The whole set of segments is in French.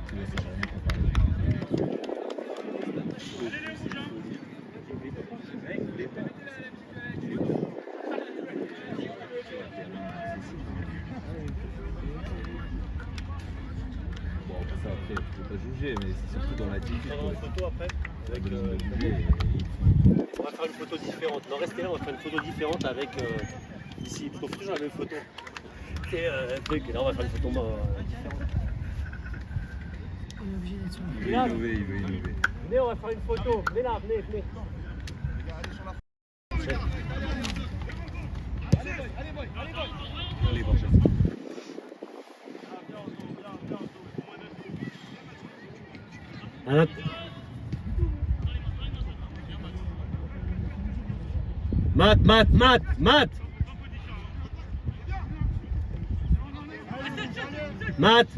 Ça, après, je ne peux pas juger, mais c'est surtout dans l'attitude. On va faire une photo après avec on va faire une photo différente. Non, restez là, on va faire une photo différente avec ici, parce qu'on fait toujours la même photo. Et truc, et là on va faire une photo différente. On est obligé d'être sur Il veut innover, il veut innover. Venez, on va faire une photo. Venez là, venez. Allez, Borges.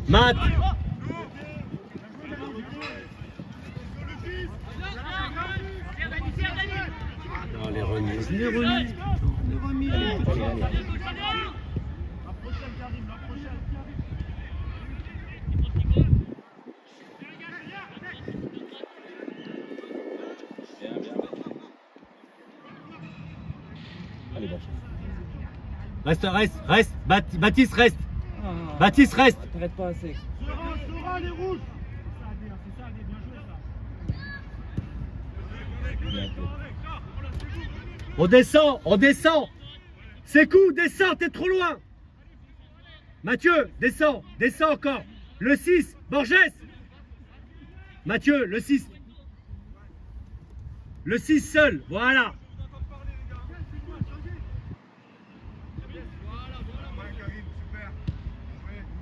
Mat. Non, les remises. Allez, Borges. Reste. Baptiste, reste. Baptiste, reste. T'arrêtes pas assez. Sera les rouges. On descend. C'est coup, descends, t'es trop loin. Mathieu, descends encore. Le 6, Borges. Mathieu, le 6. Le 6 seul, voilà.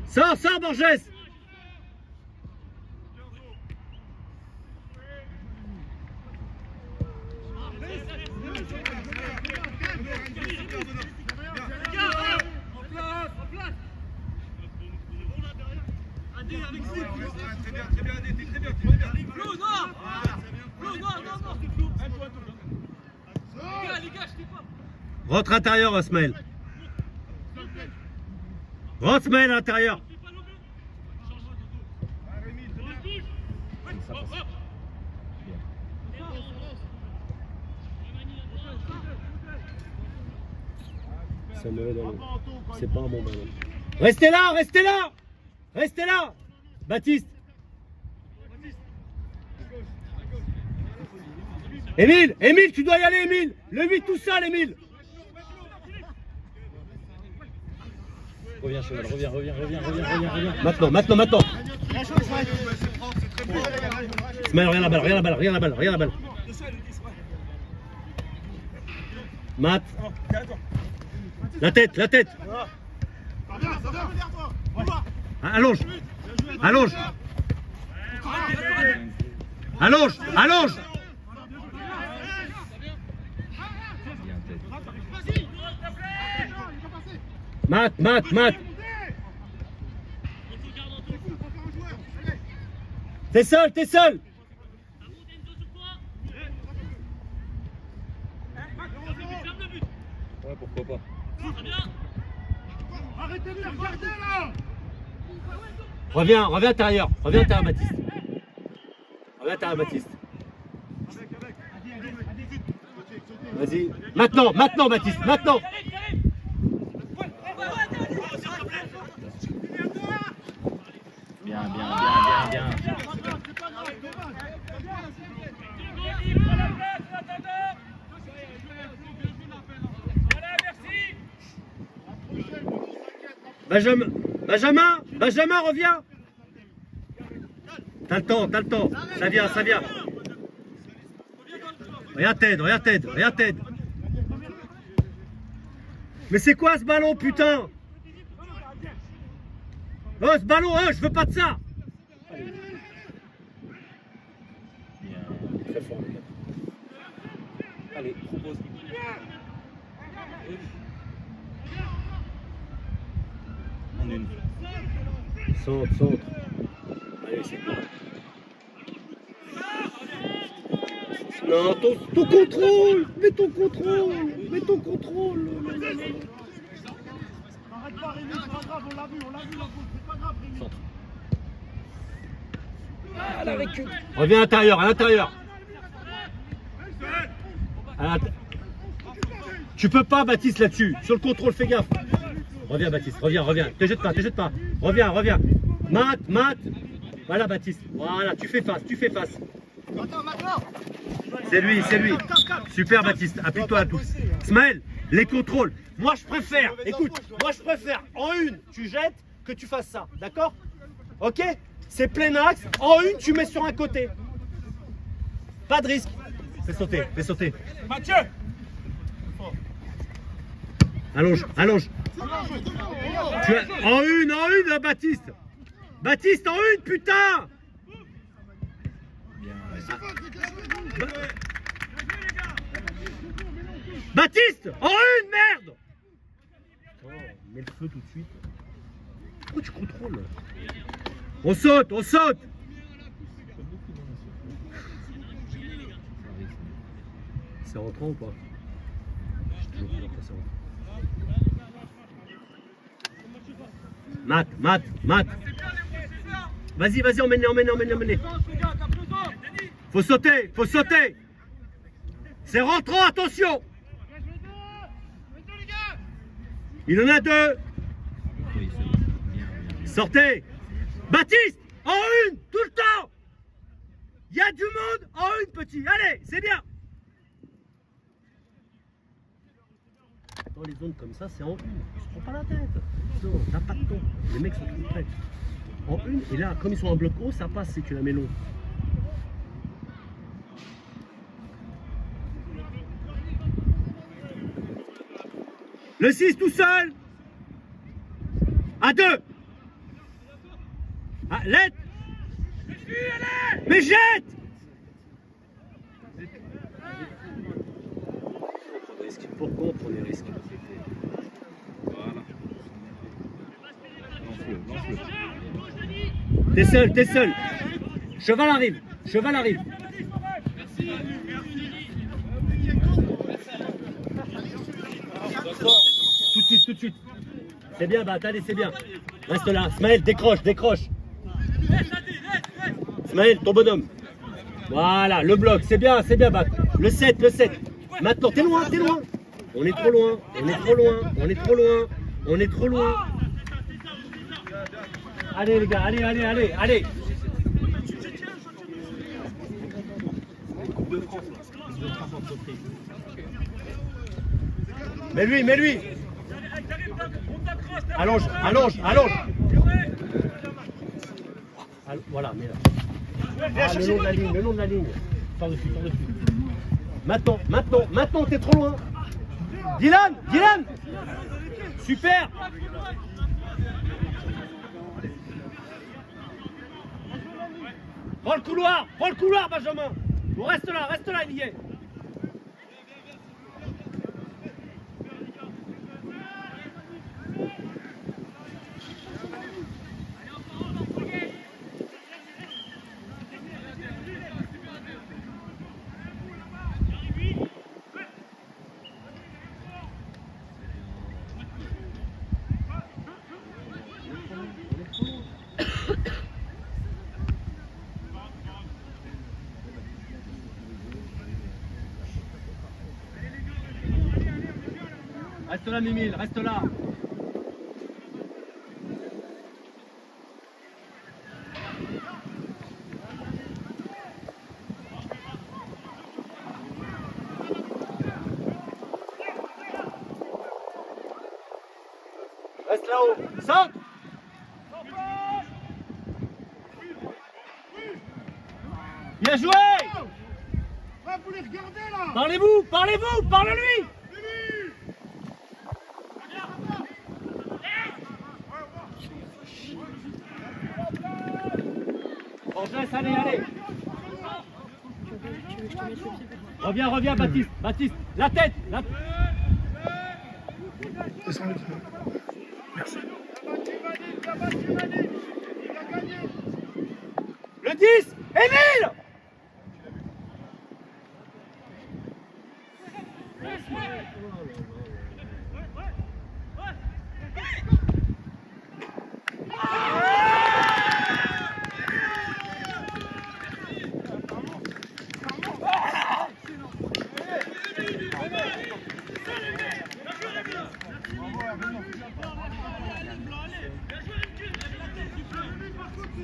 Sors, Borges. Rentre intérieur, Osmael. Osmael à l'intérieur. Ça me met dans le... C'est pas un bon ballon. Restez là. Baptiste. Émile, tu dois y aller, Émile. Le 8 tout seul, Émile. Reviens, Cheval, reviens. Maintenant. Ismaël, regarde la balle. Matt. La tête. Allonge. Matt. T'es seul. Ouais, pourquoi pas. Arrêtez de les regarder là. Reviens intérieur, Baptiste. Vas-y. Maintenant, Baptiste, maintenant. Bien. Benjamin, reviens. T'as le temps. Ça vient. Regarde Ted. Mais c'est quoi ce ballon, putain? Oh, ce ballon, je veux pas de ça. Bien. Très fort. Allez, propose. En une. Centre. Allez, c'est bon. Non, ton contrôle. Mets ton contrôle. Arrête pas, Rémi, c'est pas grave, on l'a vu, la faute, c'est pas grave, Rémi. Centre. la récup. Reviens à l'intérieur, à l'intérieur. Tu peux pas, Baptiste, là-dessus. Sur le contrôle, fais gaffe. Reviens, Baptiste, reviens. Te jette pas. Reviens. Mat. Voilà, Baptiste. Voilà, tu fais face. C'est lui. Super, Baptiste. Appuie-toi à tous. Smaël, les contrôles. Moi, je préfère en une, tu jettes, que tu fasses ça. D'accord? Ok? C'est plein axe. En une, tu mets sur un côté. Pas de risque. Fais sauter. Mathieu. Allonge. Tu as... En une, là, Baptiste. Baptiste, en une, putain. Baptiste, en une, merde. Oh, mets le feu tout de suite. Pourquoi tu contrôles? On saute. C'est rentrant ou pas? J'ai toujours peur que ça rentre. Mat. Vas-y, emmène-les. Faut sauter. C'est rentrant, attention. Il en a deux. Sortez. Baptiste, en une, tout le temps. Il y a du monde, en une, petit. Allez, c'est bien. Dans les zones comme ça, c'est en une. Tu te prends pas la tête. Non, t'as pas de temps. Les mecs sont tous prêts. En une, et là, comme ils sont en bloc haut, ça passe si tu la mets long. Le 6 tout seul. À 2. Ah, l'aide. Mais jette. Pourquoi on prend des risques? Lance-le. T'es seul. Cheval arrive. Tout de suite. C'est bien, Bat, allez, c'est bien. Reste là. Smaël, décroche. Smaël, ton bonhomme. Voilà, le bloc, c'est bien, Bat. Le 7. Maintenant, t'es loin. On est trop loin. Allez, les gars, allez. Mais lui. Allonge. Voilà, mais là. Le long de la ligne. Sors dessus. Maintenant, t'es trop loin. Dylan. Super. Prends le couloir, Benjamin. Bon, reste là, il y est. Reste là, Mimile, reste là. Reste là-haut. Centre. Bien joué. Vous les regardez là. Parlez-vous, parle-lui. Allez. Reviens, Baptiste. La tête. Merci. Le 10, Émile.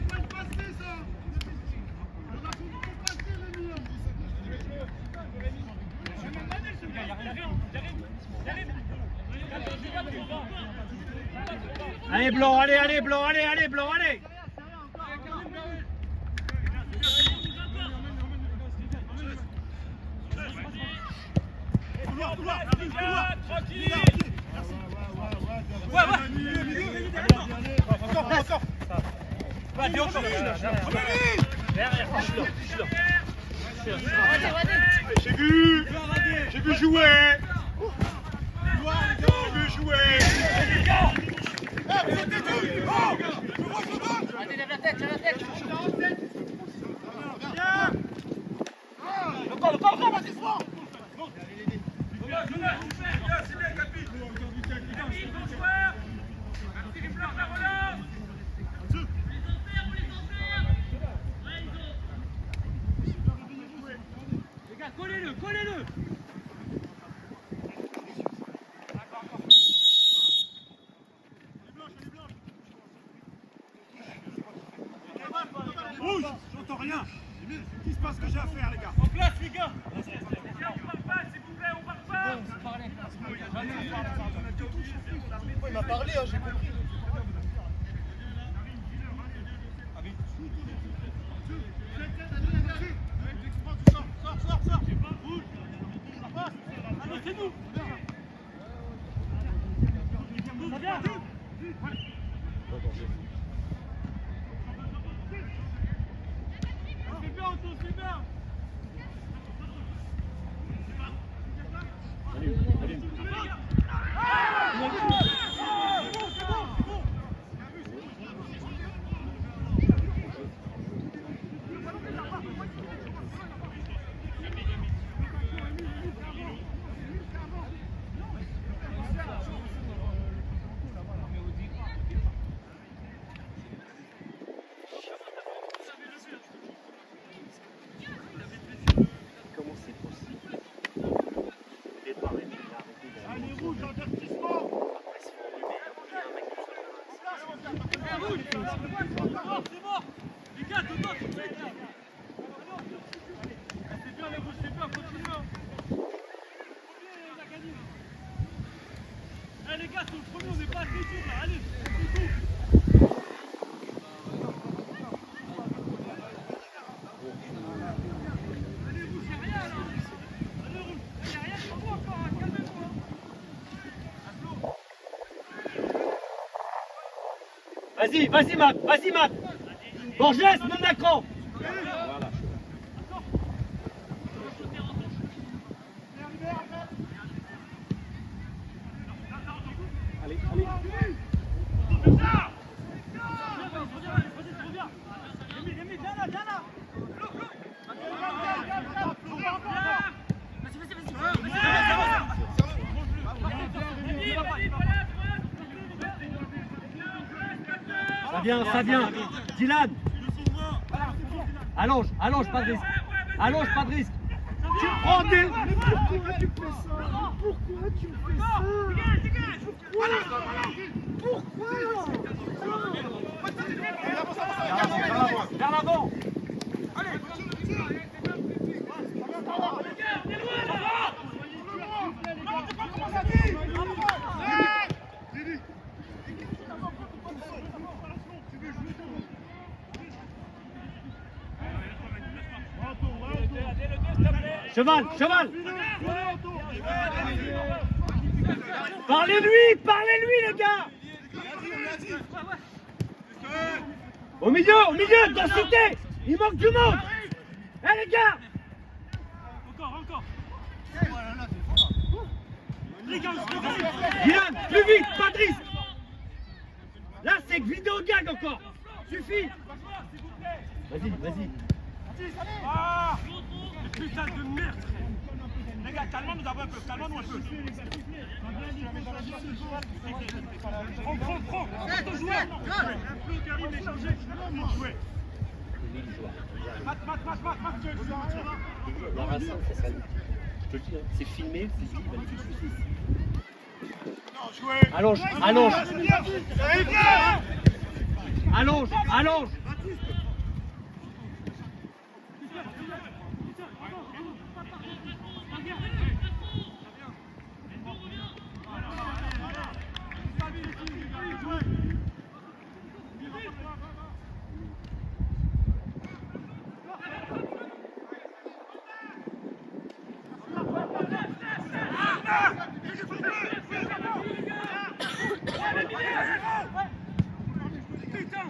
pas le passer, ça. On a compris le passer, Rémi. Allez, Blanc, allez, allez, Blanc, allez, allez, Blanc, allez. J'ai vu jouer. J'ai vu jouer. Allez, lève la tête, lève la tête. Encore, vas-y, fort. Collez-le, collez-le. Rouge, j'entends rien. Qu'est-ce qui se passe que j'ai à faire, les gars? En place, les gars. On part pas, s'il vous plaît, on part pas. Il m'a parlé, hein, j'ai compris. Allez, c'est nous. Ça vient. C'est bien, Anto, c'est bien. Allez, rouge, avertissement. C'est mort. Les gars, dedans, tout de suite. C'est bien, les rouges, c'est bien, continuez. On a gagné. Allez, les gars, sur le premier, on n'est pas assez dur, là. Allez, c'est tout. Allez, rouge, y'a rien, là. Allez, rouge, y'a rien sur vous encore, hein. Calmez-vous, hein. Vas-y, vas-y, Matt, vas-y, Matt. Borges, non d'accord. Allez, allez. Ça vient. Dylan. Allonge, allonge, pas de risque. Allonge, pas de risque. Tu prends des... Pourquoi tu fais ça? Pourquoi tu fais ça? Pourquoi? Vers l'avant. Cheval, cheval. Parlez-lui, les gars. Au milieu, densité. Il manque du monde. Eh les gars. Encore. Dylan, plus vite, pas de risque. Là, c'est que vidéo gag encore. Suffit. Vas-y. Ah, putain de merde. Les gars, calmons-nous un peu, calmons-nous un peu. Prends. Attends, joueur. Un peu, Karim, échangez. Jouer. Mat. La race, ça sera. Je te le dis, hein, c'est filmé, c'est dit, il va les tout de suite. Allonge. Allonge.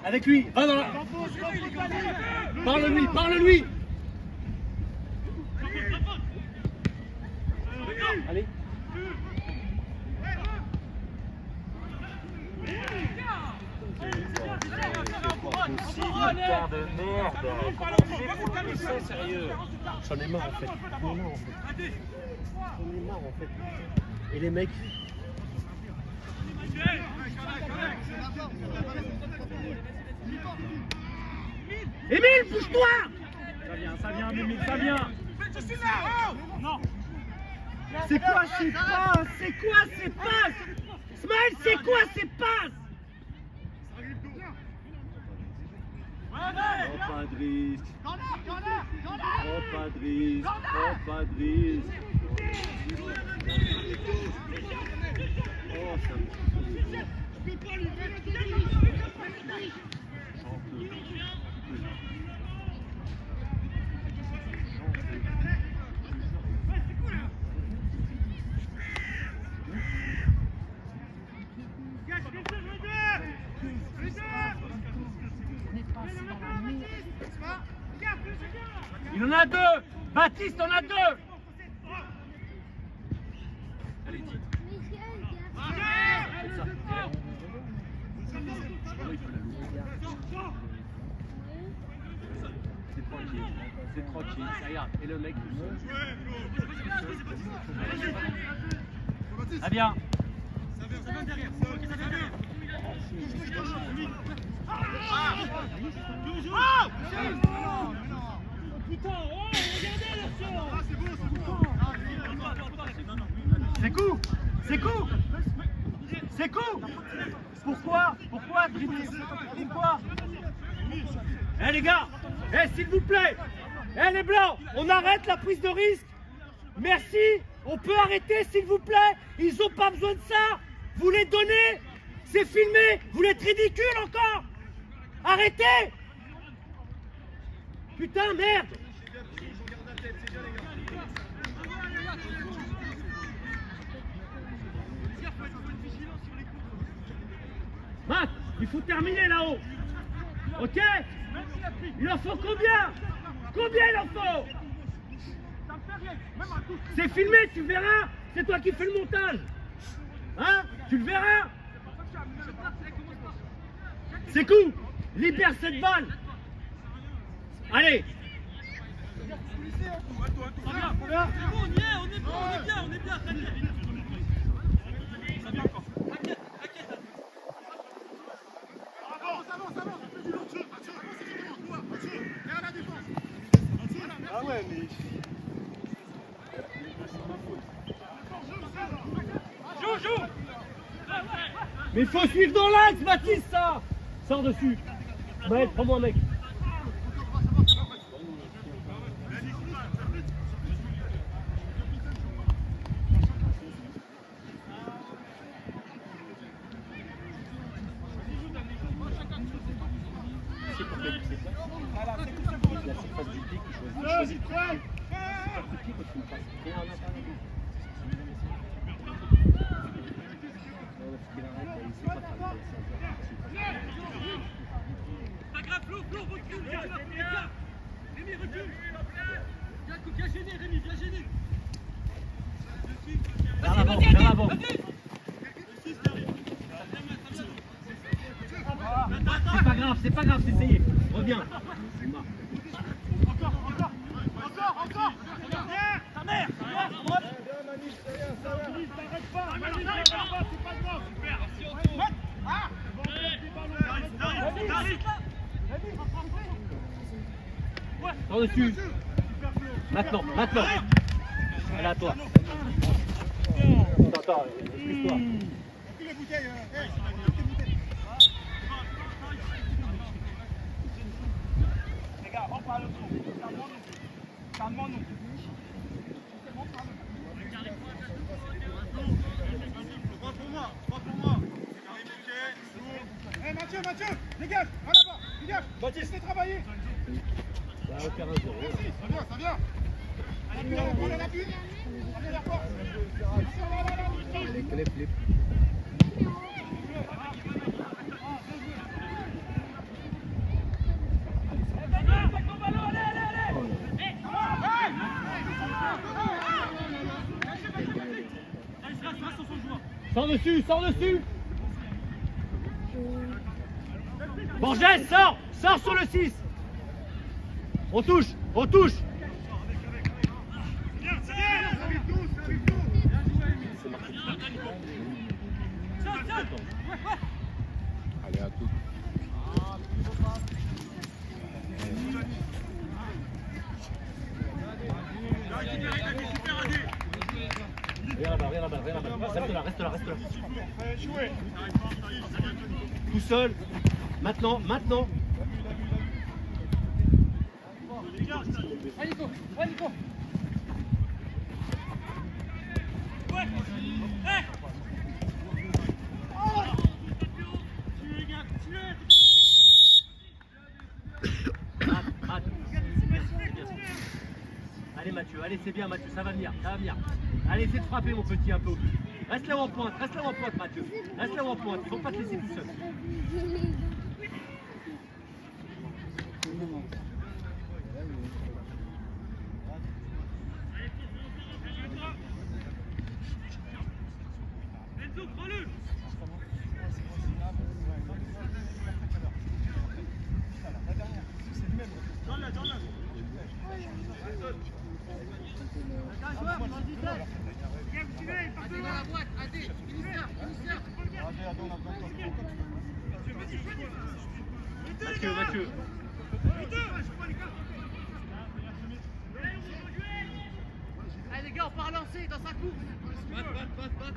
Avec lui, va dans la... Parle-lui, parle-lui. Allez. Putain de merde. C'est sérieux. J'en ai marre en fait. J'en ai marre en fait. Et les mecs. Émile, bouge-toi! Ça vient, Émile, ça vient! C'est quoi ces passes? C'est quoi ces passes? Smile, c'est quoi ces passes? Oh, pas de risque. Oh, pas de risque. Oh, pas de risque. Oh, ça me... Il en a deux! Baptiste en a deux! Allez, titre. C'est tranquille, ça ira. Et le mec tout seul. Ah bien! C'est coup! C'est coup! C'est coup! Pourquoi? Pourquoi dribbler? Pourquoi? Eh les gars! Eh s'il vous plaît! Eh les blancs! On arrête la prise de risque! Merci! On peut arrêter s'il vous plaît! Ils ont pas besoin de ça! Vous les donnez! C'est filmé! Vous êtes ridicule encore! Arrêtez! Putain merde! Matt, il faut terminer là-haut. Ok? Il en faut combien? Combien il en faut? C'est filmé, tu verras. C'est toi qui fais le montage. Hein? Tu le verras. C'est cool. Libère cette balle. Allez. On y est, on est bon, on est bien, t'inquiète. Ça vient encore. T'inquiète. Ah ouais, mais... Joue. Mais il faut suivre dans l'axe, Baptiste, ça. Sors dessus. Maël, prends-moi un mec. Pas grave, Flo, recule, viens. Rémi, recule. Viens gêner, Rémi, viens gêner. Vers l'avant. C'est pas grave, c'est essayé. Reviens. Encore. Ta mère. Sors dessus. Maintenant. Elle est à toi. Attends, excuse-toi. Les bouteilles, pas le son. Calmons-nous. Calmons-nous. Droit pour moi. Eh Mathieu, dégage, à là-bas, dégage. Baptiste, laissez travailler. Ça va faire 1-0. Merci, ça vient. Allez, on est l'appui. Allez, la force. Sors dessus. Borges, sors sur le 6. On touche. Allez, à tout. Viens là-bas. Reste là. Tout seul. Maintenant. Allez, Nico. Allez Mathieu, c'est bien Mathieu, ça va venir. Allez, essaie de frapper mon petit un peu au but. Reste là où on pointe Mathieu. Reste là où on pointe, il faut pas te laisser tout seul. Enzo, prends-le. Mathieu. Allez les gars, on part lancer dans sa course. Batte.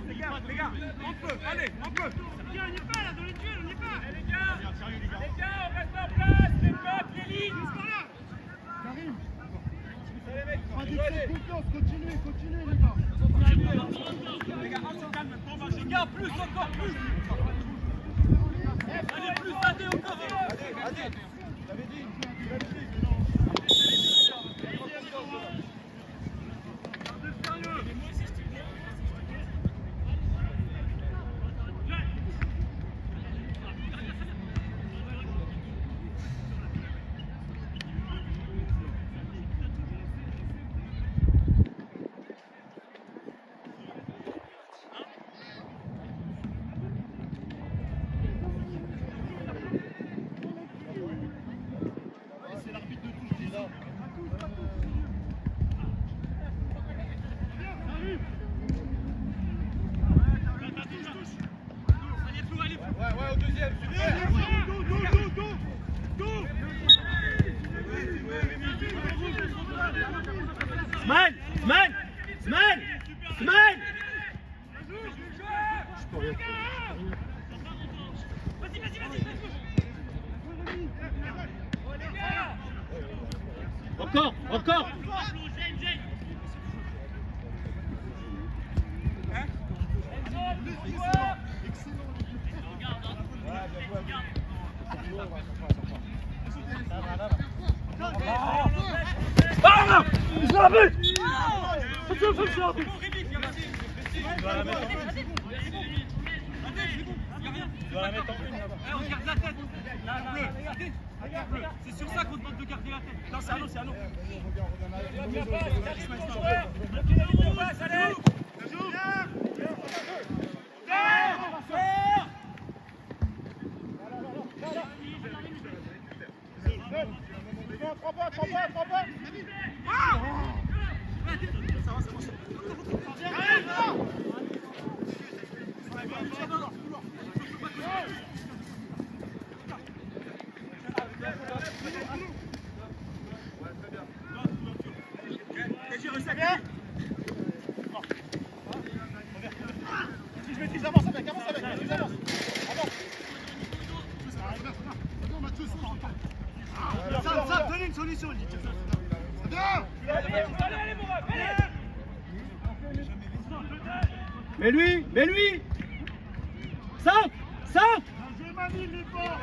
Les gars, on peut. On n'y est pas là, dans les duels, on n'y est pas. Les gars, on reste en place, les potes, les lignes. Karim. Pas d'excès de confiance, continuez les gars. Les gars, on se calme, on va. Les gars, plus, encore plus. Allez, plus, allez, encore. Allez. Tu l'avais dit. Ouais, au deuxième, super. Smile. Encore. Ah! Ils sont la but! On garde la tête. Regardez. C'est sur ça qu'on demande de garder la tête. Non, c'est à nous. Allez. Si je maîtrise, avance avec, avance. Avance. Ça, donnez une solution, il dit. C'est bien. Allez, mon ref, allez. Mais lui 5 La joué Mani, l'effort.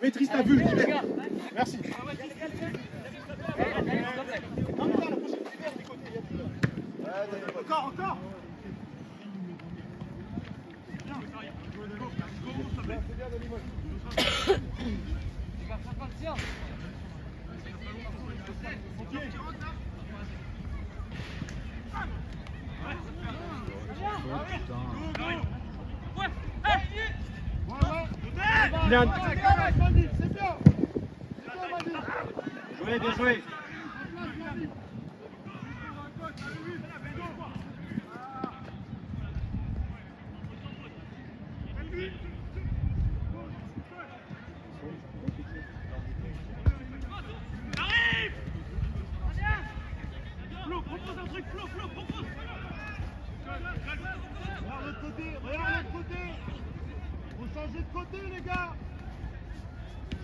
Maîtrise ta vue, merci. Encore. C'est bien. Bien joué. Flo, propose un truc, Flo, propose. Regarde l'autre côté. Faut changer de côté, les gars.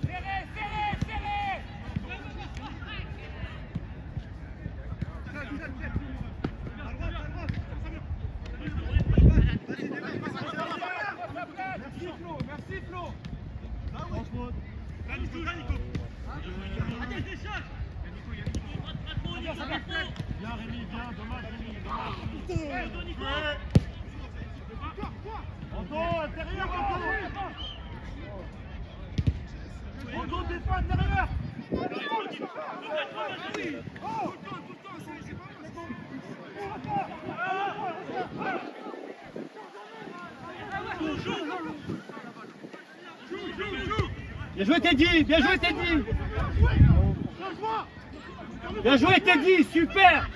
Serré. Merci Flo. Là, Nico. Allez, décharge. Viens Rémi, viens, dommage Rémi. Anto, intérieur, Anto, défend intérieur. Bien joué Teddy, Bien joué Teddy, super.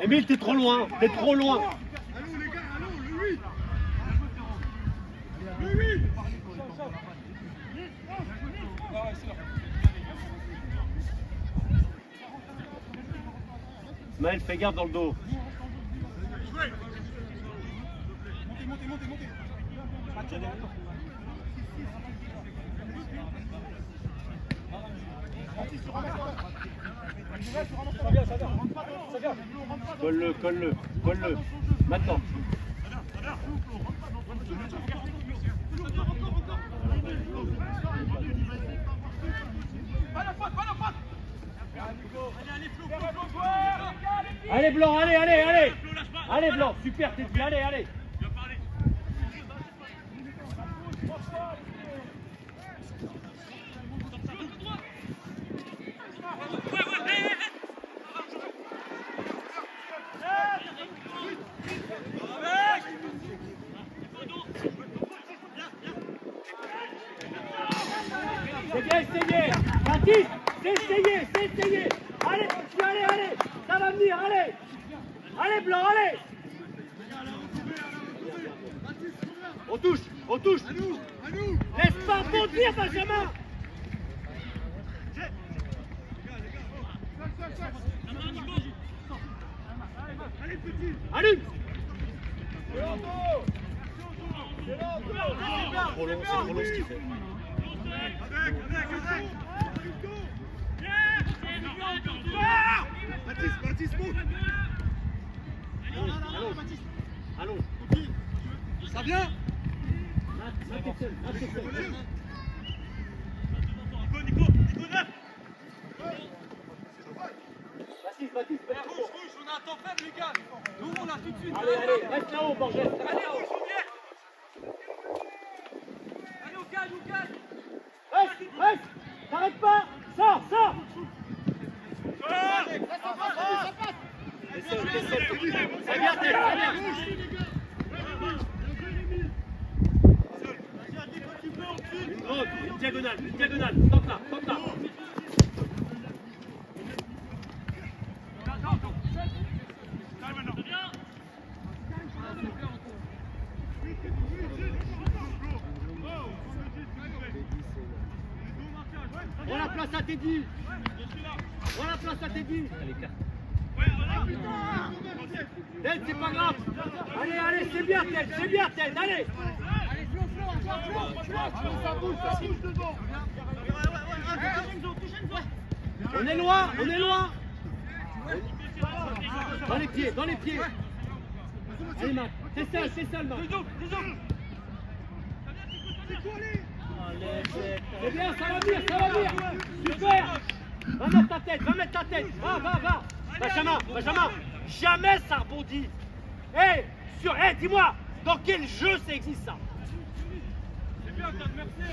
Emile, t'es trop loin. Allô les gars, allô, le 8. Ismaël, fais gaffe dans le dos. Montez. Colle-le. Maintenant. Allez Blanc, allez. Allez Blanc, super Teddy, allez. C'est bien essayé. Baptiste, c'est essayé. Allez, ça va venir, allez. Allez Blanc, allez. On touche, on touche. À nous, à nous. Laisse pas bondir, Benjamin. Allez, petit. Allume. Trop long, c'est trop long ce qu'il fait. Baptiste, Baptiste, monte. Allons. Ça vient. Baptiste. Rouge, on a un temps faible, les gars. Nous, on l'a tout de suite. Allez, reste là-haut, Borges. Allez, rouge, on vient. Allez, on gagne, on gagne. Reste. T'arrêtes pas. Sors. C'est bien, c'est bien. Une grande, une diagonale. Tente là. Prends la place à Teddy. Ted, c'est pas grave. Allez, c'est bien, Ted, allez. Ça bouge devant. On est loin. Dans les pieds. Allez, Matt, c'est seul, Matt. C'est bien, ça va venir. Super. Va mettre ta tête. Va. Benjamin, jamais ça rebondit. Dis-moi, dans quel jeu ça existe ça? C'est bien, t'as de merci.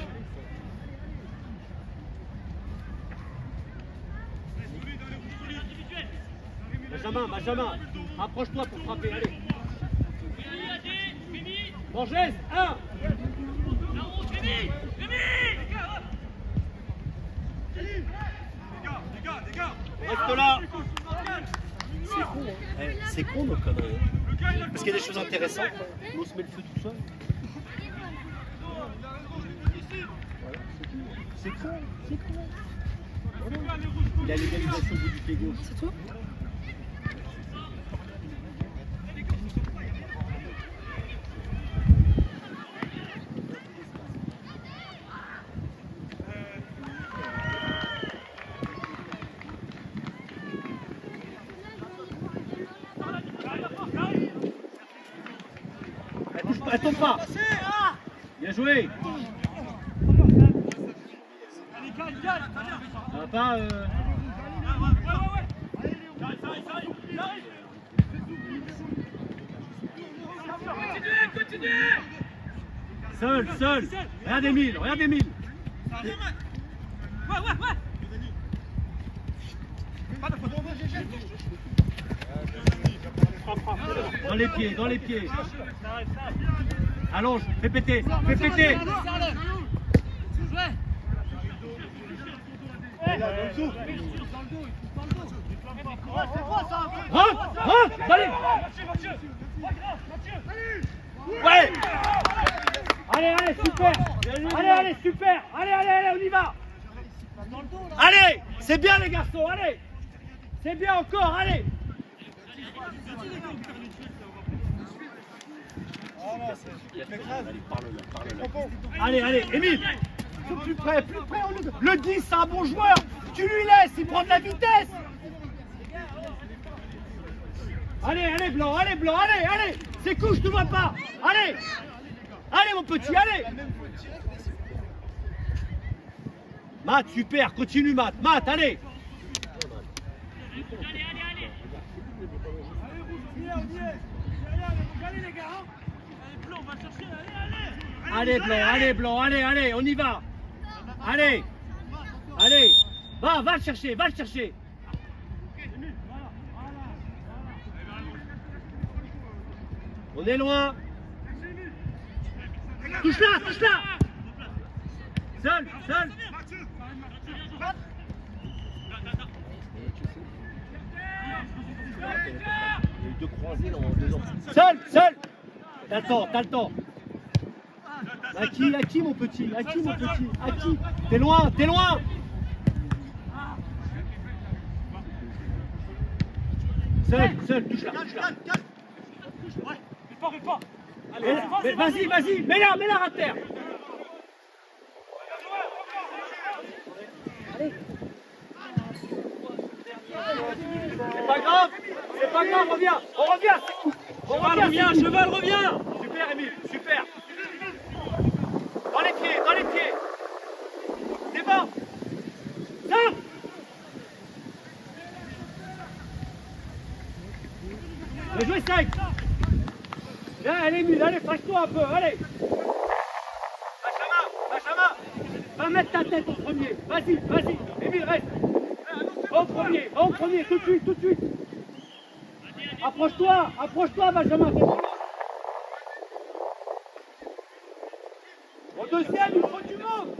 Benjamin, approche-toi pour frapper, allez. Borges, 1. Les gars. Reste là. C'est con, hein. C'est con nos conneries. Hein. Parce qu'il y a des choses intéressantes, on se met le feu tout seul. Voilà, c'est con. Il a l'égalisation du pied gauche. C'est tout? Elle tombe pas. Bien joué. Ça va pas. Continue. Seul. Regarde Emile. Ouais. Dans les pieds. Allonge, fais péter. Rentre, allez. Ouais. Allez, super. Allez, super. Allez, on y va. Allez, c'est bien les garçons, allez. C'est bien encore, allez. Allez, Émile. Plus près. Le 10, c'est un bon joueur. Tu lui laisses, il prend de la vitesse. Allez, Blanc, allez. C'est cool, je te vois pas. Allez, mon petit, allez. Matt, super, continue, Matt, allez. Allez, Blanc, allez, on y va. Allez. Va le chercher. On est loin. Touche là. Seul. Il y a eu 2 croisés dans 2 ans. Seul. T'as le temps. À qui mon petit? À qui mon petit? À qui? T'es loin, t'es loin! Seul, touche là. Mais pas. Mais vas-y, mets-la à terre. C'est pas grave, reviens, on revient. Cheval revient. Super Émile, super. Dans les pieds. C'est bon. Stop. Le jouer sec. Viens, allez Émile, allez, fâche-toi un peu, allez. Benjamin, va mettre ta tête au premier. Vas-y, Émile, reste. Au premier, tout de suite. Approche-toi, Benjamin. Au deuxième, il faut du monde.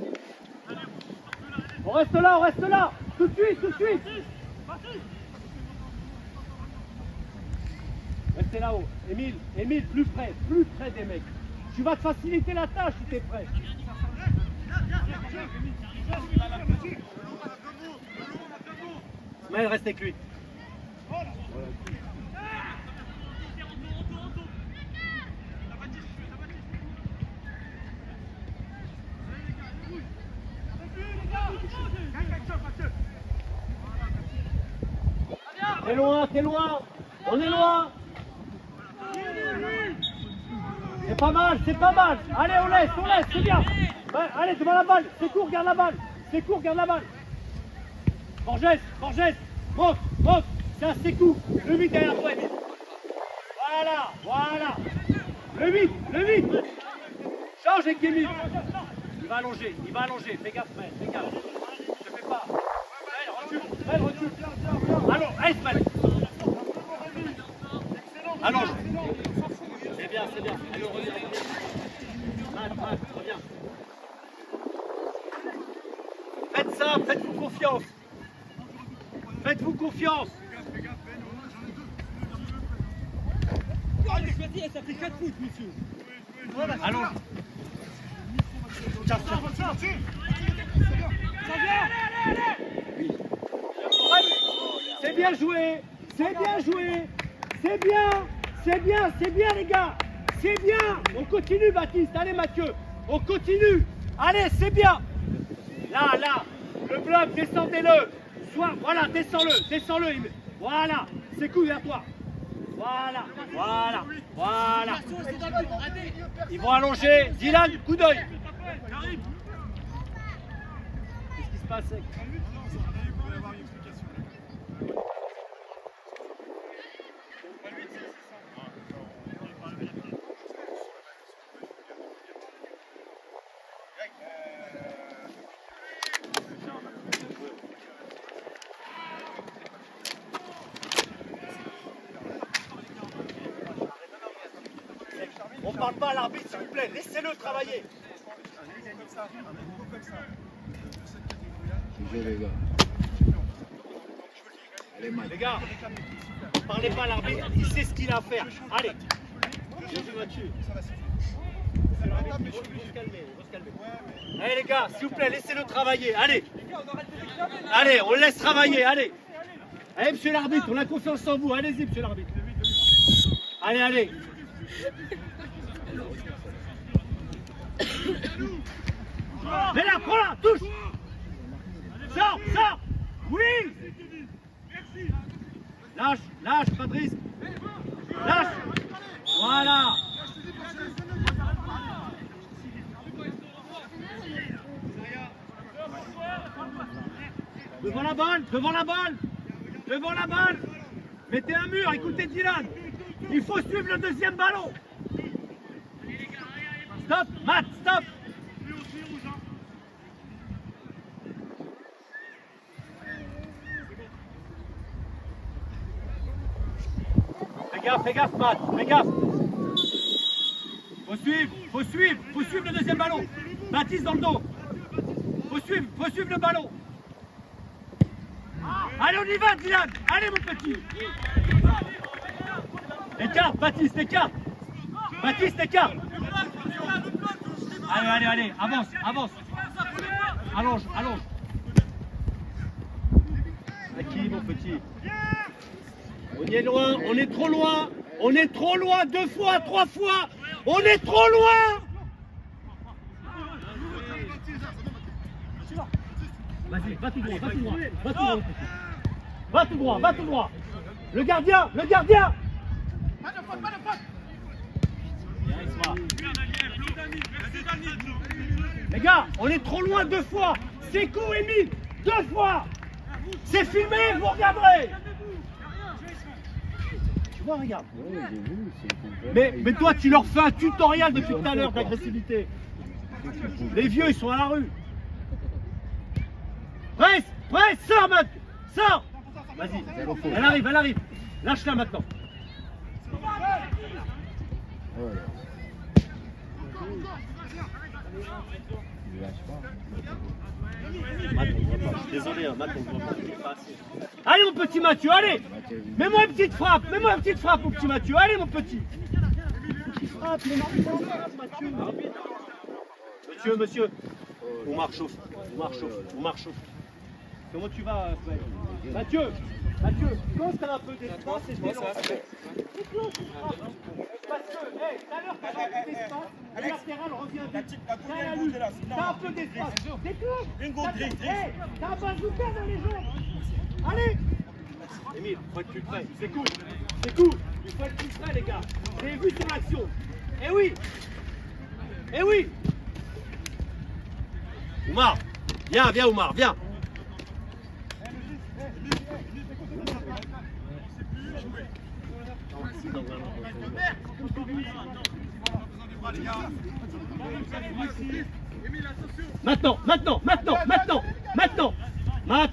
On reste là. Tout de suite. Restez là-haut. Émile, plus près des mecs. Tu vas te faciliter la tâche si t'es prêt. Ismaël, reste avec lui. T'es loin. On est loin. C'est pas mal. Allez, on laisse, c'est bien. Ouais, allez, devant la balle. C'est court, garde la balle. Borges, monte. C'est un Sékou. Le 8 derrière toi, Émile. Voilà. Le 8. Change avec Émile. Il va allonger. Fais gaffe, Mel. Je te fais pas. Mel, recule. Allons, allez, Mel. Allonge. C'est bien. Allez, on revient. Reviens. Faites ça, faites-vous confiance. Ça fait 4 foot, monsieur. Allons. C'est bien joué. C'est bien les gars. C'est bien. On continue Baptiste. Allez Mathieu. On continue. Allez, c'est bien. Là. Le bloc, descendez-le. Voilà, descends-le. Voilà. C'est cool vers toi. Voilà. Ils vont allonger. Dylan, coup d'œil. Qu'est-ce qui se passe? On parle pas à l'arbitre, s'il vous plaît. Laissez-le travailler. Les gars, parlez pas à l'arbitre, il sait ce qu'il a à faire. Allez. Allez les gars, s'il vous plaît, laissez-le travailler. Allez, on le laisse travailler. Allez, monsieur l'arbitre, on a confiance en vous. Allez-y, monsieur l'arbitre. Allez. Mais là, prends-la, touche. Sors. Oui. Lâche, pas de risque. Lâche. Voilà. Devant la balle. Mettez un mur, écoutez Dylan. Il faut suivre le deuxième ballon. Stop, Matt, stop. Fais gaffe, Matt, fais gaffe. Faut suivre le deuxième ballon. Baptiste dans le dos. Faut suivre le ballon. Allez, on y va, Dylan. Allez, mon petit. Écarte, Baptiste, écarte. Allez, allez, allez, avance, avance. Allonge, allonge. À qui, mon petit? On y est loin, on est trop loin. On est trop loin, 2 fois, 3 fois. On est trop loin. Vas-y, va tout droit, va tout droit, va tout droit. Va tout droit, va tout droit. Le gardien, le gardien. Pas de faute, pas de faute. Les gars, on est trop loin 2 fois. C'est coup, Émile, 2 fois. C'est filmé, vous regarderez. Tu vois, regarde. Mais toi, tu leur fais un tutoriel depuis tout à l'heure d'agressivité. Les vieux, ils sont à la rue. Presse, presse, sors, mec. Sors. Vas-y, elle arrive, elle arrive. Lâche-la maintenant. Désolé, hein, Matt, on ne voit pas. Allez, mon petit Mathieu, allez. Mets-moi une petite frappe, mets-moi une petite frappe, mon petit Mathieu. Allez, mon petit. Frappe, mais non, Mathieu. Monsieur, monsieur. Oumar chauffe, Oumar chauffe, Oumar chauffe. Comment tu vas, Fred? Mathieu, Mathieu, quand t'as un peu d'espace et je t'ai lancé. Parce que, hey, tout à l'heure, t'avais un peu d'espace, le latéral revient vite. T'as un peu d'espace. Déclenche. T'as un bazooka dans les jambes. Allez. Émile, faut être plus près. C'est cool. C'est cool. Il faut être plus près, les gars. Vous avez vu sur l'action. Eh oui. Eh oui. Oumar, viens, viens, Oumar, viens. Maintenant, maintenant, maintenant, maintenant, maintenant. Matt.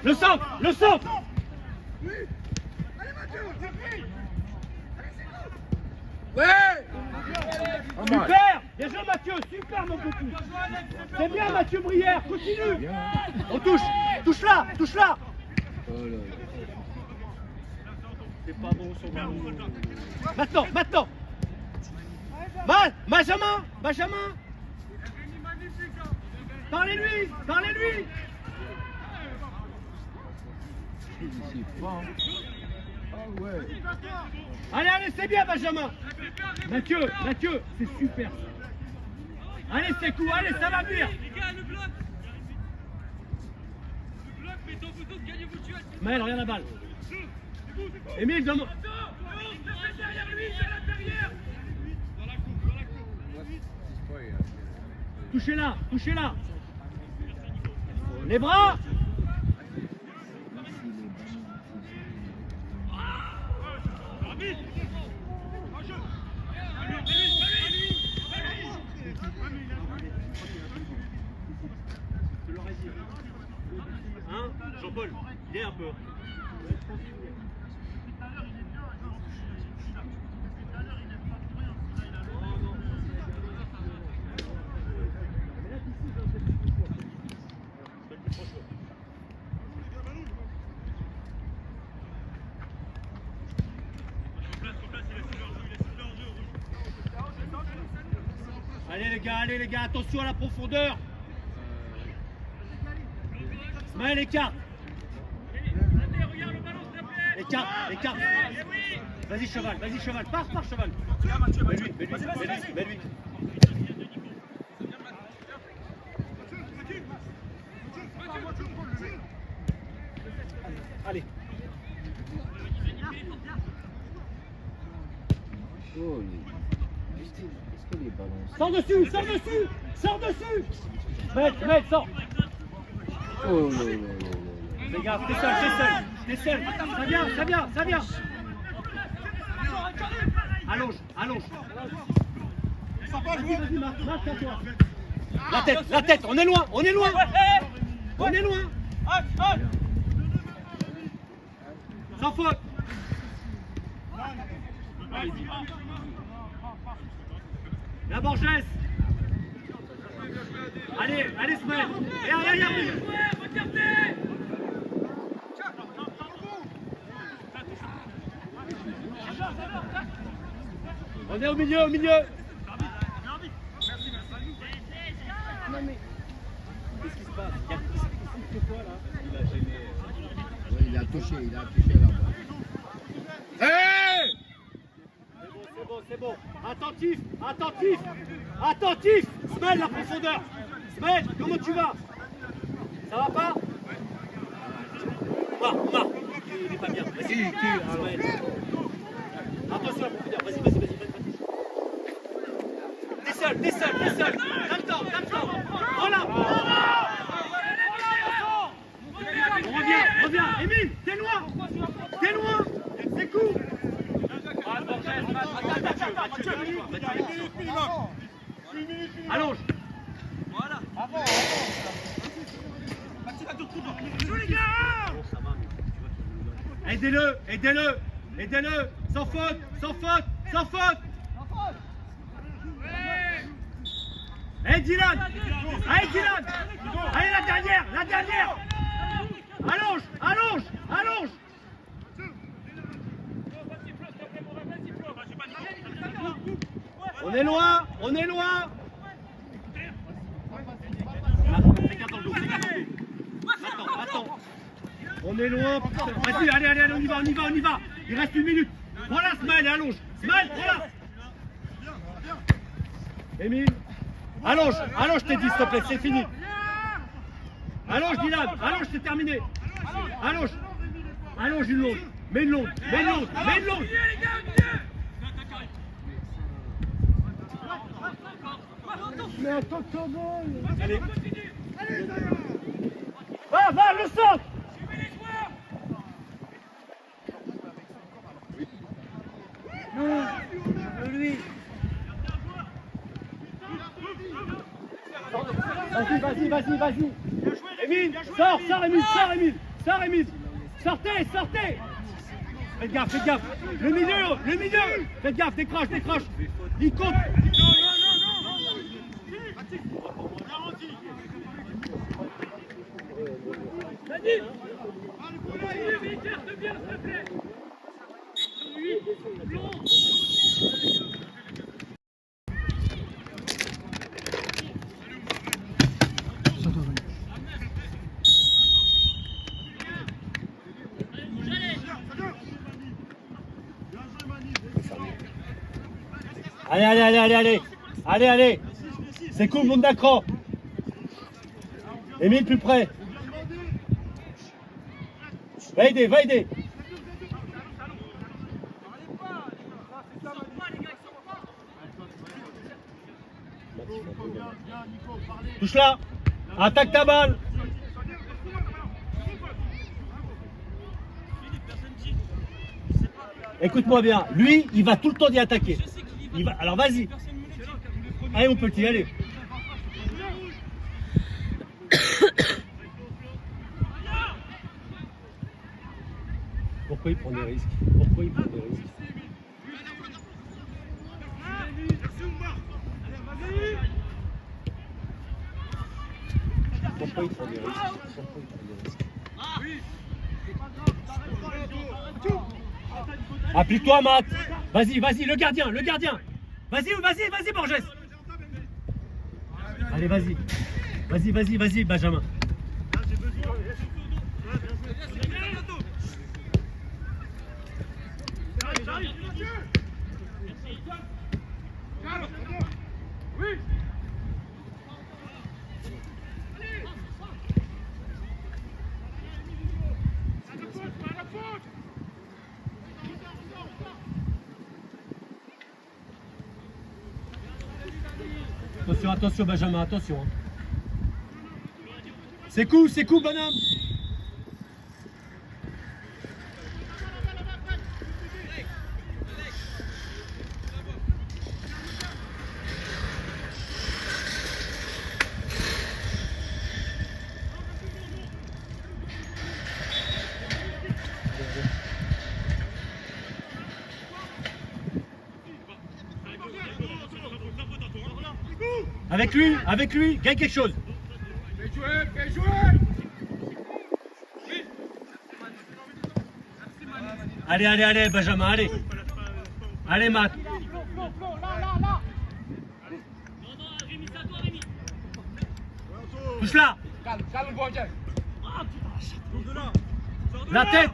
Le centre, le centre. Super. Bien joué, Mathieu, super, mon petit. C'est bien, Mathieu Brière, continue. On touche, touche là, touche là. C'est pas bon sur ballon. Maintenant, maintenant. Benjamin, Benjamin. Parlez-lui, parlez-lui. Allez, allez, c'est bien, Benjamin. Mathieu, Mathieu, c'est super. Allez, c'est cool, allez, ça va venir. Les gars, le bloc. Le bloc, mais dans vos autres, gagnez vos duels. Maël, regarde la balle. Émile, demande. Derrière lui, c'est à l'intérieur. Dans la coupe, dans la coupe. Touchez-la, touchez-la. Les bras. Hein, Jean-Paul, il est un peu. Allez les gars, attention à la profondeur. Ismaël, écarte. Écarte, écarte. Vas-y cheval, pars cheval. Mets-lui. Allez. Sors dessus. Mec, sors. Oh là là là là. Les gars, t'es seul. Ça vient. Allonge. Vas-y, marque à toi. La tête, on est loin. Sans faute. La Borgès. Allez, Smaël. Regardez. On est au milieu, au milieu. Qu'est-ce qui se passe? Il y a quoi là? Oui, il a touché là-bas. Hey! C'est bon. Attentif, attentif, attentif. Smell la profondeur. Smell, comment tu vas? Ça va pas? Marc, il est pas bien. Vas-y, Smell. Attention à la profondeur. Vas-y. T'es seul. T'as le temps. Voilà. Reviens. Émile, t'es loin. C'est court. Allonge. Voilà. Aidez-le. Sans faute. Hey Dylan. Allez, la dernière. Allonge. On est loin. Fais gaffe dans le dos. Attends. On est loin. Vas-y, allez, on y va. Il reste 1 minute. Voilà, Smile, allonge. Smile, voilà. Émile. Allonge, je t'ai dit, s'il te plaît, c'est fini. Allonge, Dylan. Allonge, c'est terminé. Allonge une longue. Mets une longue. Mais attends, comment? Allez. Va, le centre. Non, lui. Vas-y. Émile, sors, Émile. Sortez. Faites gaffe. Le milieu. Faites gaffe, décroche. Il compte. Allez. C'est cool, monde d'accro. Émile, plus près. Va aider. Touche là. Attaque ta balle. Écoute-moi bien. Lui, il va tout le temps y attaquer. Alors vas-y. Allez mon petit, allez. Pourquoi il prend des risques? Applique-toi, Matt. Vas-y, le gardien. Vas-y, Borges. Allez, vas-y, Benjamin. Attention, Benjamin, attention. C'est cool, bonhomme. Avec lui, gagne quelque chose. Fais jouer. Allez, Benjamin, allez. Allez, Matt. Touche là. La tête,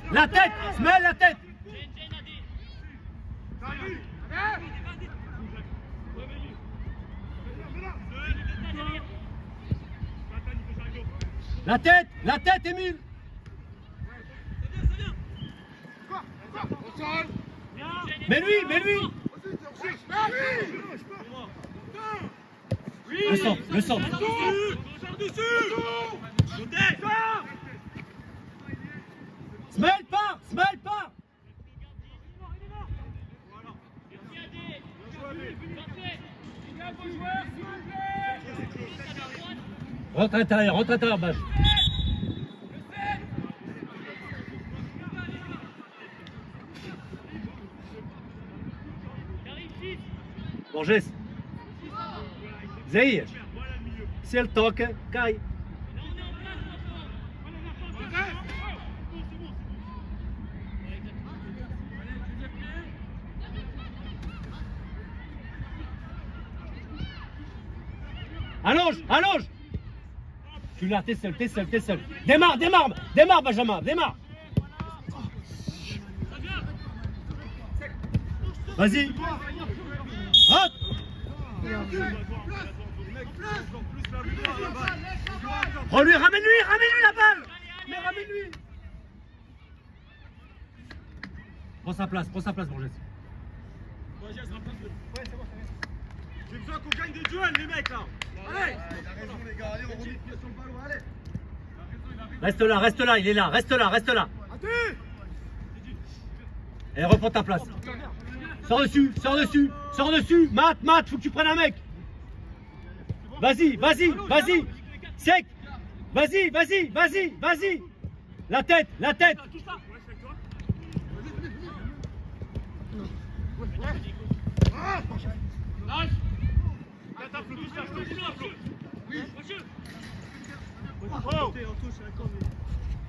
Smell la tête. La tête, Émile. Mais lui. Le centre. Smell pas. Rentre à l'intérieur, Bach. Borges. Zahir. Se ele toca, cai. Allonge. Tu l'as, t'es seul. Démarre, Benjamin, démarre. Vas-y. Hop. Ramène-lui la balle. Mais ramène-lui. Prends sa place, Borges. J'ai besoin qu'on gagne des duels, les mecs, là. Allez. Reste là, il est là, reste là. Et reprends ta place. Sors dessus. Matt, faut que tu prennes un mec. Vas-y. Sec. Vas-y. La tête.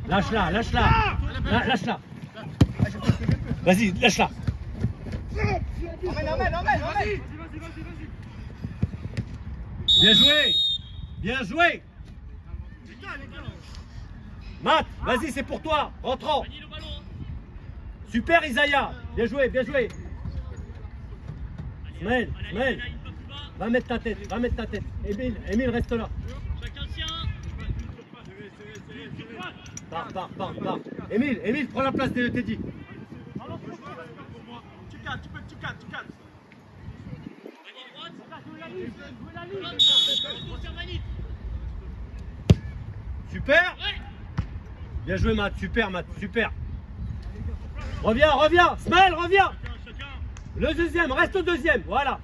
Lâche-la. Lâche-la. Vas-y, lâche-la. Emmène. Bien joué. Matt, vas-y, c'est pour toi. Rentrant. Super, Isaiah. Bien joué. Smell. Va mettre ta tête. Émile, reste là. Pars. Émile, prends la place de Teddy. Tu cadres. Super. Bien joué, Matt. Super. Reviens. Smell, reviens. Le deuxième, reste au deuxième. Voilà.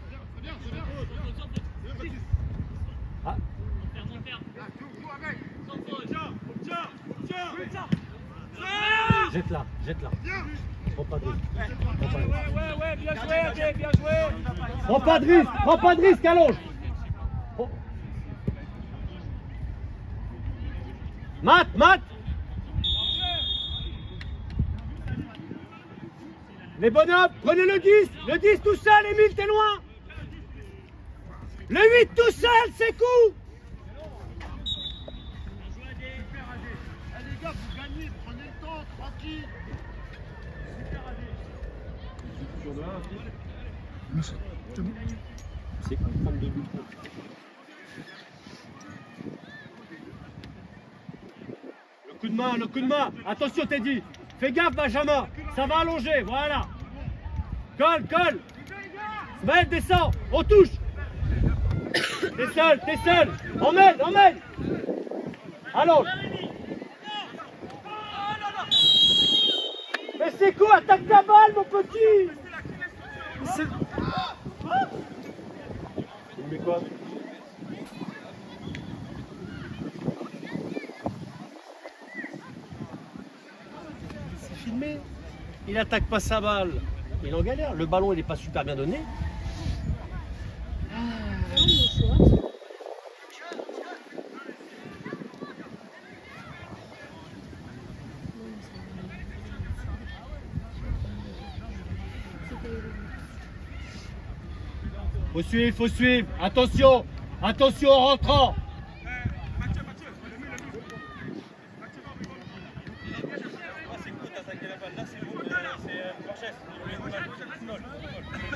Ah. Jette-la. Prends pas de risque. Ouais, bien joué. Prends pas de risque, allonge. Oh. Matt. Les bonhommes, prenez le 10 tout seul, Émile, t'es loin. Le 8 tout seul, c'est coup. Les gars, vous gagnez, prenez le temps, tranquille. C'est qu'on prend 2 buts. Le coup de main. Attention, Teddy. Fais gaffe, Benjamin. Ça va allonger, voilà. Colle. Smell, descend. On touche. T'es seul. Emmène. Allonge. Mais c'est quoi? Attaque ta balle, mon petit. Mais quoi? C'est filmé. Il attaque pas sa balle. Il est en galère. Le ballon, il est pas super bien donné. Faut suivre. Attention, attention en rentrant.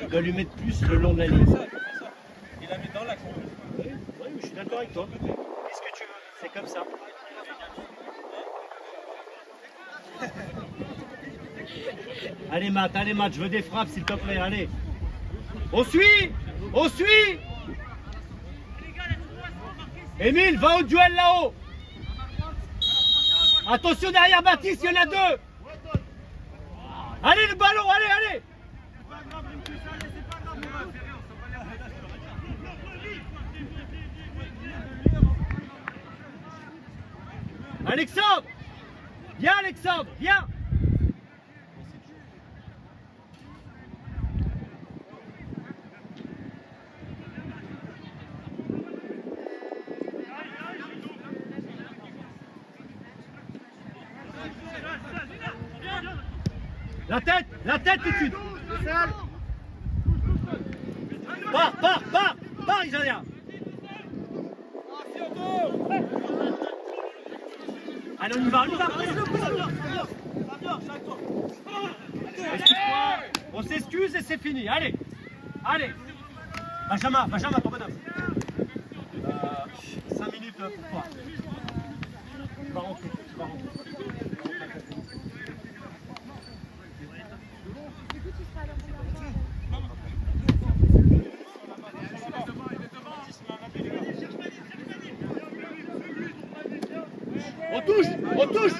Il doit lui mettre plus le long de la ligne. Il la met dans l'axe. Oui, je suis d'accord avec toi. Qu'est-ce que tu veux? C'est comme ça. Allez Matt, je veux des frappes s'il te plaît, allez. On suit. Émile, va au duel là-haut. Attention derrière Baptiste, il y en a deux. Allez le ballon, allez. Alexandre, viens. La tête tout de suite. Pars, Isaiah. Allez, on y va. On s'excuse et c'est fini. Allez. Benjamin, ton bonhomme. 5 minutes pour toi. Tu vas rentrer. On touche.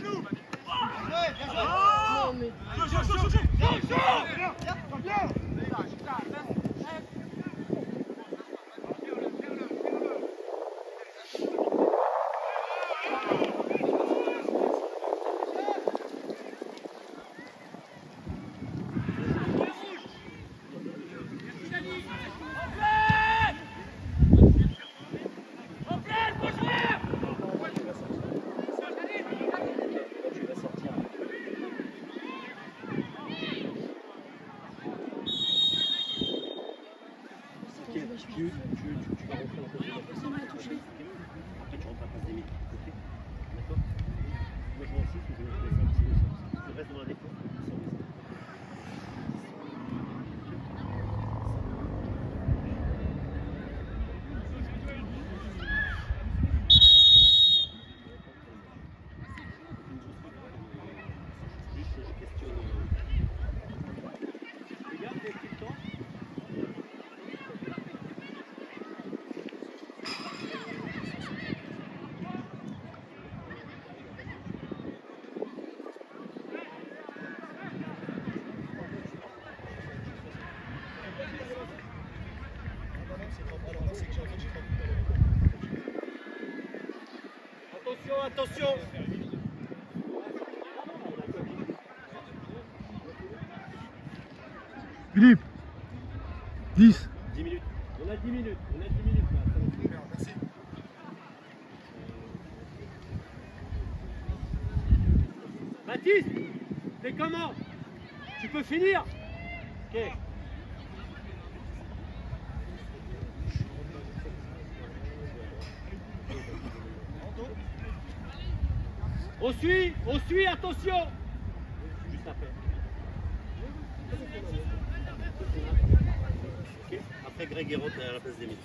Attention. Philippe, 10. 10 minutes. On a 10 minutes. Là. Merci. Baptiste, t'es comment? Tu peux finir? Ok. On suit, attention. Juste après. Okay. Après Greg rentre à la place d'Emile.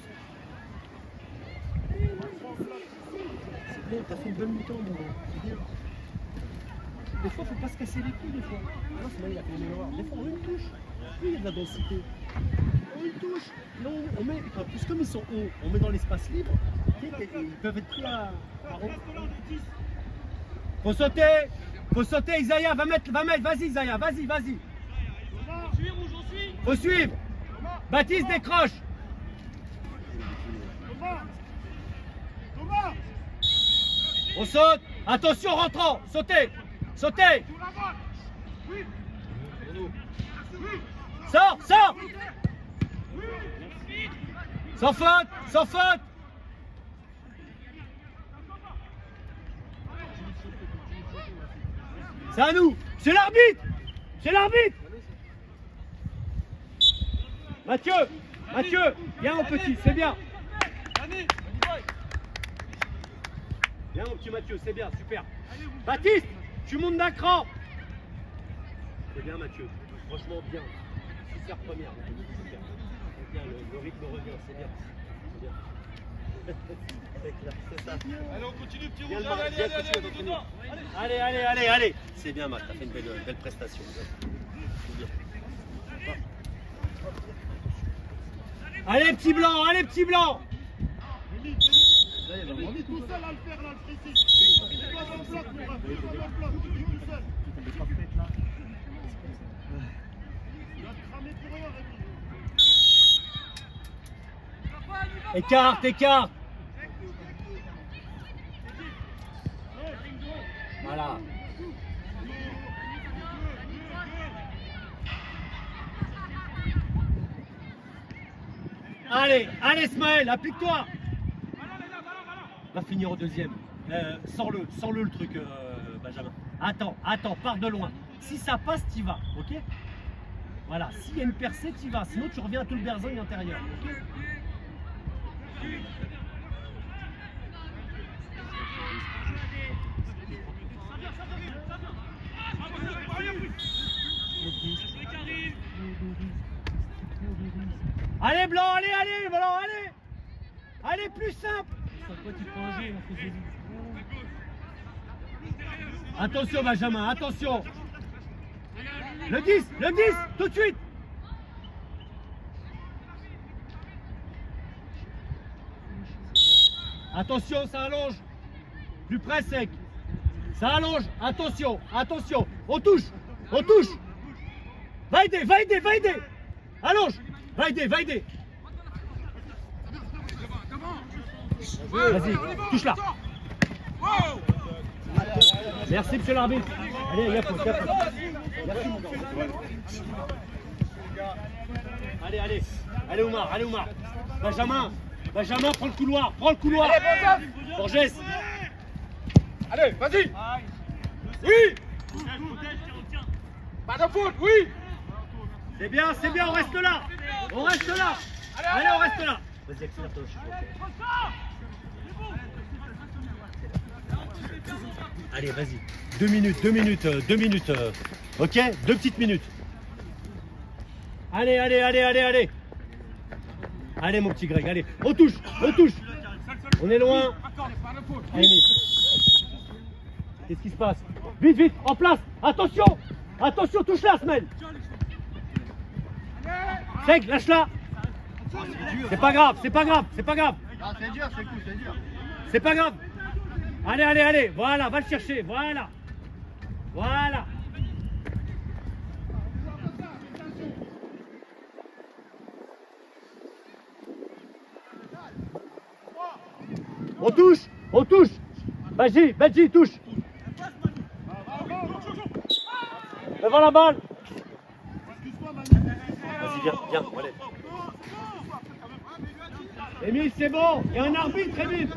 C'est bien, t'as fait une bonne mi-temps, mon gars. C'est bien. Des fois, faut pas se casser les couilles, des fois. Non, c'est là, il a fait une mémoire. Des fois, on touche. Oui, il y a de la densité. On une touche. Non, on met, en plus, comme ils sont hauts, on met dans l'espace libre. Okay, ils peuvent être pris à Faut sauter, Isaiah, va mettre, vas-y, Isaiah, vas-y. Faut suivre. Baptiste décroche. On saute. Attention, rentrant. Sautez. Sors. Sans faute. C'est à nous. C'est l'arbitre. Mathieu, Mathieu, viens mon petit, c'est bien. Viens mon petit Mathieu, c'est bien, super. Baptiste, tu montes d'un cran. C'est bien Mathieu, franchement bien. Super première. Super. C'est bien, le rythme revient, c'est bien. C'est bien. C'est clair, c'est ça. Allez, on continue, petit Viens rouge. le marquer, viens continuer à t'entraîner. Allez. C'est bien Matt, t'as fait une belle prestation. C'est bien. Allez petit blanc, Il est tout seul à le faire là, le précis. Il est pas dans le bloc, mon ref. Il est pas dans le bloc. Il est tout seul. Il a cramé pour rien, Rémi. Écarte. Voilà. Allez Smaël, applique-toi. Va finir au deuxième. Sors-le le truc, Benjamin. Attends, pars de loin. Si ça passe, t'y vas, ok? Voilà, s'il y a une percée, t'y vas. Sinon, tu reviens à tout le berzingue intérieur, ok? Allez Blanc, allez Blanc, allez, plus simple. Attention Benjamin, attention. Le 10, tout de suite. Attention, ça allonge. Plus près sec. Ça allonge, attention. On touche. Va aider. Allonge. Va aider. Vas-y, touche là. Merci monsieur l'arbitre. Allez, y'a faute. Merci mon gars. Allez Oumar. Benjamin, prends le couloir. Borges. Allez, vas-y. Oui. Pas de faute, oui. C'est bien, on reste là. Allez, on reste là. Vas-y, accélère-toi. Allez, vas-y. 2 minutes. Ok, 2 petites minutes. Allez. Allez, mon petit Greg, allez. On touche. On est loin. Allez, qu'est-ce qui se passe? Vite, en place. Attention, touche-la, Smaël. Sec, lâche-la. C'est pas grave. Ah, c'est dur, c'est dur. C'est pas grave. Allez. Voilà, va le chercher. Voilà. On touche. Badji, touche. Devant la balle. Vas-y, viens, allez. Émile, c'est bon. Il y a un arbitre, Émile.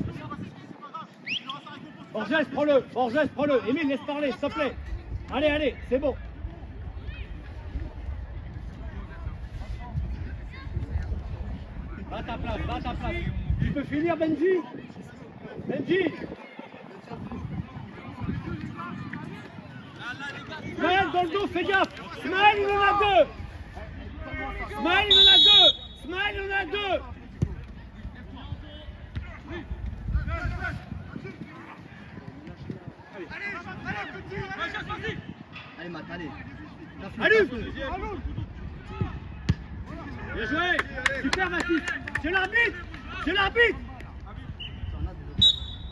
Borges, prends-le. Émile, laisse parler, s'il te plaît. Allez, c'est bon. Va ta place. Tu peux finir, Benji. Smaël, dans le dos, fais gaffe. Smaël, il en a deux. Allez, Matt, allez. Allez. Bien joué. Super, Mathis. C'est l'arbitre.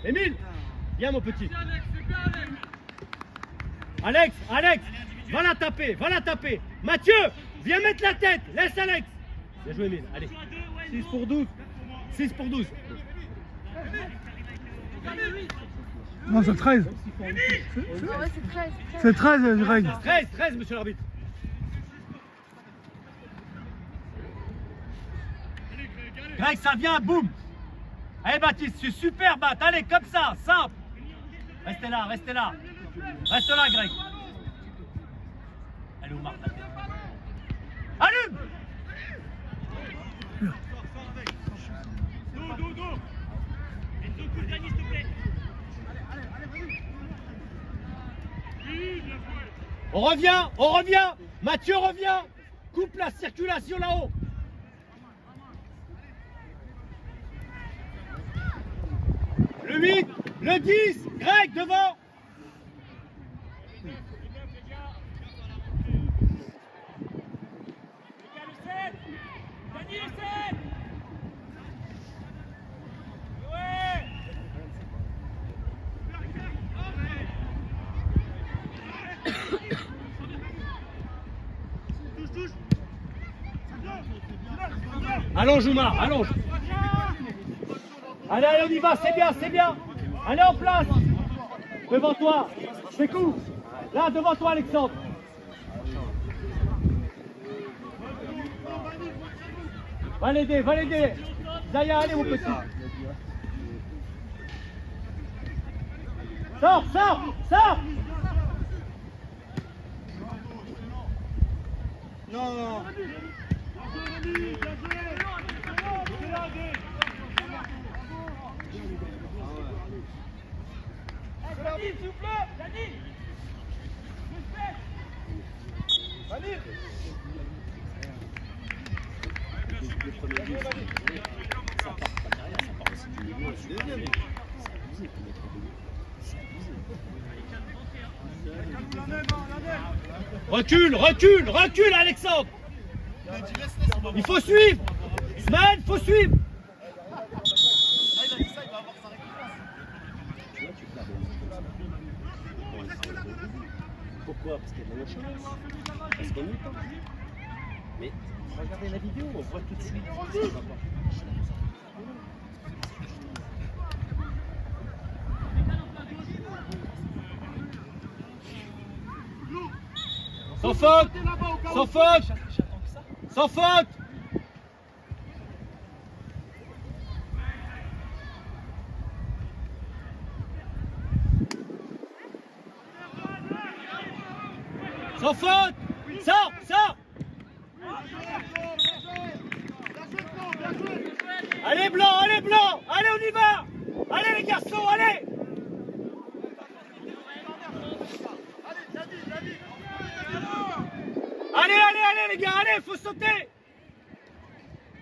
Émile, viens mon petit. Alex, va la taper. Mathieu, viens mettre la tête. Laisse Alex. Bien joué, Émile. Allez. 6 pour 12. Non, c'est 13. C'est 13. C'est 13, Greg. 13, monsieur l'arbitre. Greg, ça vient, boum. Allez, Baptiste, c'est super, Bat. Allez, comme ça, simple. Restez là. Reste là, Greg. Allez, Oumar, ta tête. Allume. On revient. Mathieu revient. Coupe la circulation là-haut. Le 8, le 10, Greg devant. Allonge Oumar, allonge. Allez, on y va, c'est bien. Allez en place. Devant toi, c'est cool. Là, devant toi, Alexandre. Va l'aider. Zaya, allez mon petit. Sors. Non. S'il vous plaît, Dani. Recule, Alexandre. Il faut suivre. Ismaël, il faut suivre. Pourquoi? Parce qu'il y a de la nonchalance. Parce qu'on n'y est pas. Mais regardez la vidéo, on voit tout de suite. Ça va pas. Sans faute. Sors. Allez blanc, allez on y va. Allez les garçons, allez. Allez les gars, allez, faut sauter.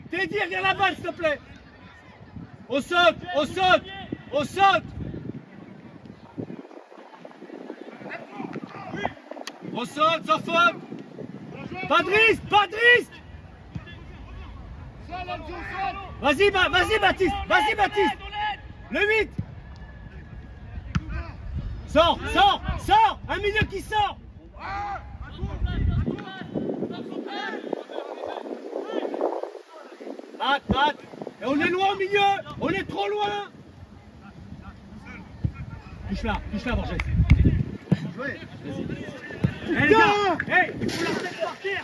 Teddy, regarde la balle s'il te plaît. On saute. On saute sans faute. Pas de risque. Vas-y Baptiste. Le 8. Sors. Un milieu qui sort. Hâte. Et on est loin au milieu. On est trop loin. Touche là, Borges. Hey, les gars, il faut la tête par terre.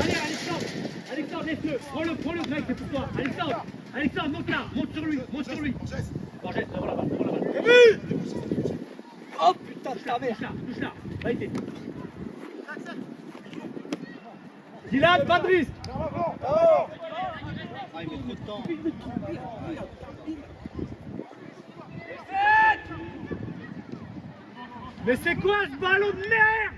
Allez, Alexandre, laisse-le. Prends le Greg, c'est pour toi. Alexandre, monte là, monte sur lui. Borges, devant la balle. Oh putain, touche là. Va aider. Dylan, pas de risque. Il met trop de temps. Mais c'est quoi ce ballon de merde?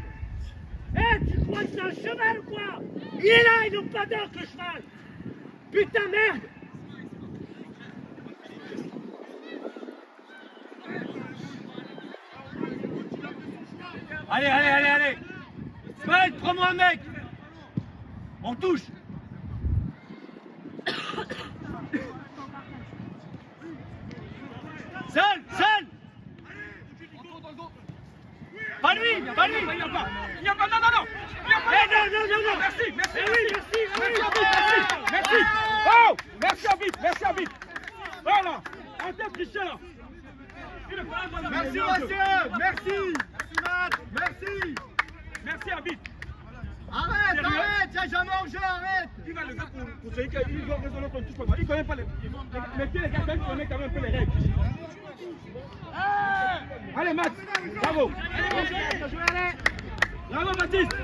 Tu crois que c'est un cheval ou quoi? Il est là, ils n'ont pas d'or que le cheval. Putain merde. Allez. Smile, prends-moi un mec. On touche. Seul. Pas lui. Il n'y a pas. Non. Merci. Oh, merci arbitre. Voilà. Arrêtez de tricher là. Merci Mathieu. Merci arbitre. Arrête, il n'y a jamais en jeu, arrête. Il va le faire pour celui qui doit raisonner qu'on ne touche pas. Il ne connaît pas les. Mettez les gars, même connaît quand même un peu les règles. Allez Max, bravo. Bravo Baptiste.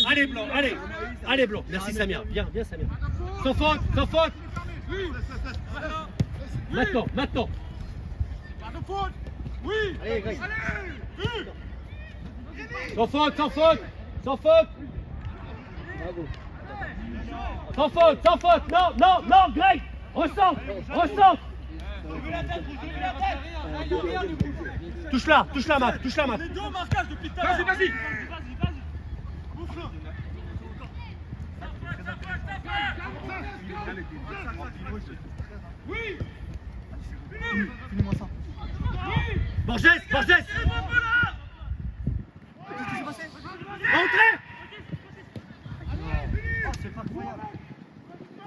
Allez, Blanc, allez. Allez, Blanc. Merci, Samir. Bien, bien, Samir. Sans faute, sans faute. Maintenant, maintenant. Pas de faute. Oui. Allez, Greg. Allez. Sans faute, sans faute. Sans faute. Sans faute, sans faute. Non, non, non, Greg. Recentre, recentre. Touche-la, Matt, touche-la, Matt. Les deux marquages depuis tout à l'heure. Vas-y, vas-y. Vas-y. Oui. Finis-moi ça. Borges, Borges. Entrez.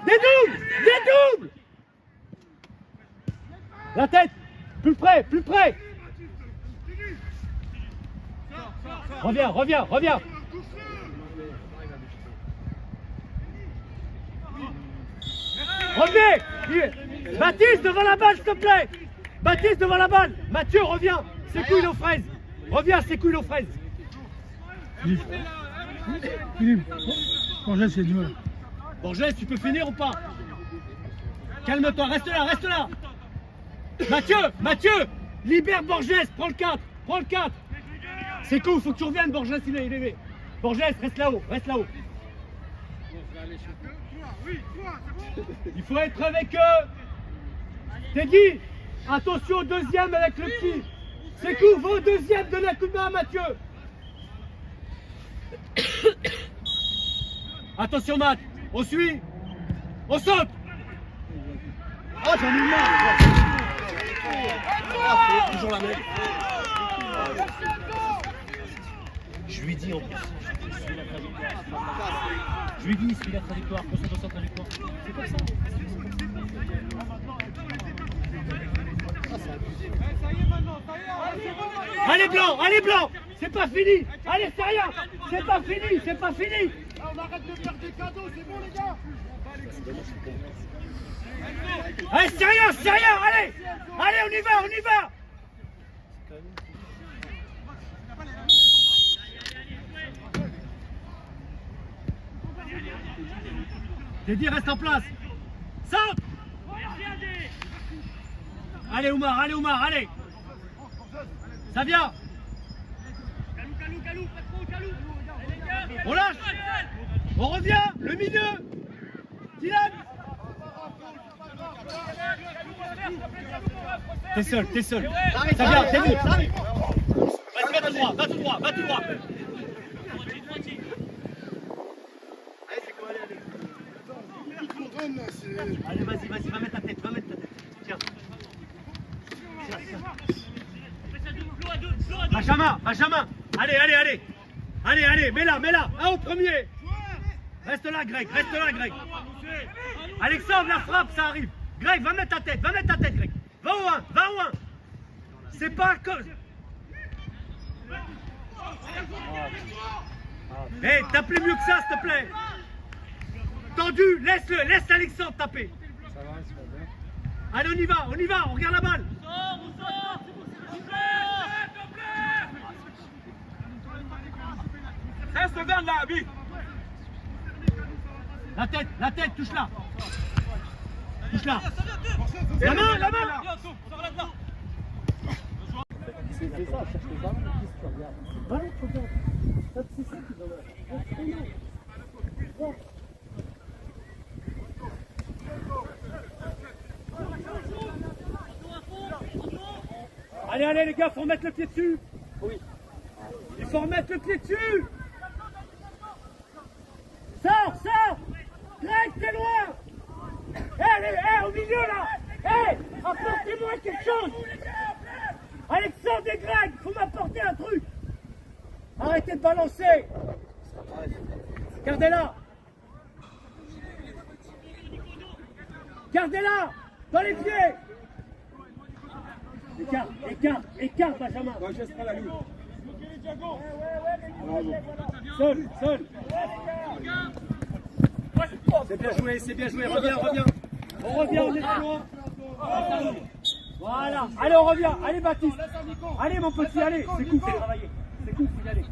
Des doubles, des doubles. La tête, plus près, plus près. Reviens, reviens, reviens. Revenez. Baptiste, devant la balle, s'il te plaît. Baptiste, devant la balle. Mathieu, reviens. C'est couilles aux fraises. Reviens, c'est couilles aux fraises. Philippe. Borges, c'est dur. Borges, tu peux finir ou pas? Calme-toi, reste là, reste là. Mathieu, Mathieu, libère Borges, prends le 4, prends le 4. C'est cool, faut que tu reviennes, Borges, il est élevé. Borges, reste là-haut, reste là-haut. Il faut être avec eux. Teddy, attention au deuxième avec le petit. C'est cool, va au deuxième, donne un coup de main à Mathieu. Attention, Matt, on suit, on saute. Oh, j'en ai marre. Ah, toujours la même. Je lui dis en plus. Je lui dis, suis la trajectoire, concentre sur sa trajectoire. C'est comme ça. Allez Blanc, allez Blanc. C'est pas fini. Allez, c'est rien. C'est pas fini, c'est pas fini. On arrête de faire des cadeaux, c'est bon les gars. Allez, c'est rien, allez. Allez, on y va, on y va. Teddy, reste en place. Centre. Allez Oumar, allez. Ça vient. On lâche. On revient, le milieu. Dylan. T'es seul. Ça vient, t'es vu. Vas-y, va tout droit. Allez, vas-y, va mettre ta tête. Tiens. Benjamin. Allez, mets-la. Un au premier. Reste là, Greg. Alexandre, la frappe, ça arrive. Greg, va mettre ta tête, Greg. Va au 1. C'est pas que... Hey, tape plus mieux que ça, s'il te plaît. Tendu, laisse Alexandre taper. Allez, on y va, on regarde la balle. Reste vers là, Abi. La tête, touche-la. La main. C'est ça, cherche le ballon, qu'est-ce que tu regardes? Ballon, tu regardes. C'est ça qui va. Allez les gars, faut remettre le pied dessus. Oui. Il faut remettre le pied dessus. Sors. Greg, t'es loin. Hé, au milieu là. Hé, apportez-moi quelque chose. Alexandre et Greg, faut m'apporter un truc. Arrêtez de balancer. Gardez-la. Dans les pieds. Écarte, Benjamin. Seul. C'est bien joué, reviens. On revient, on est loin. Voilà, allez, on revient. Allez, Baptiste. Allez, mon petit, allez. C'est cool, c'est travailler. C'est cool, c'est y aller.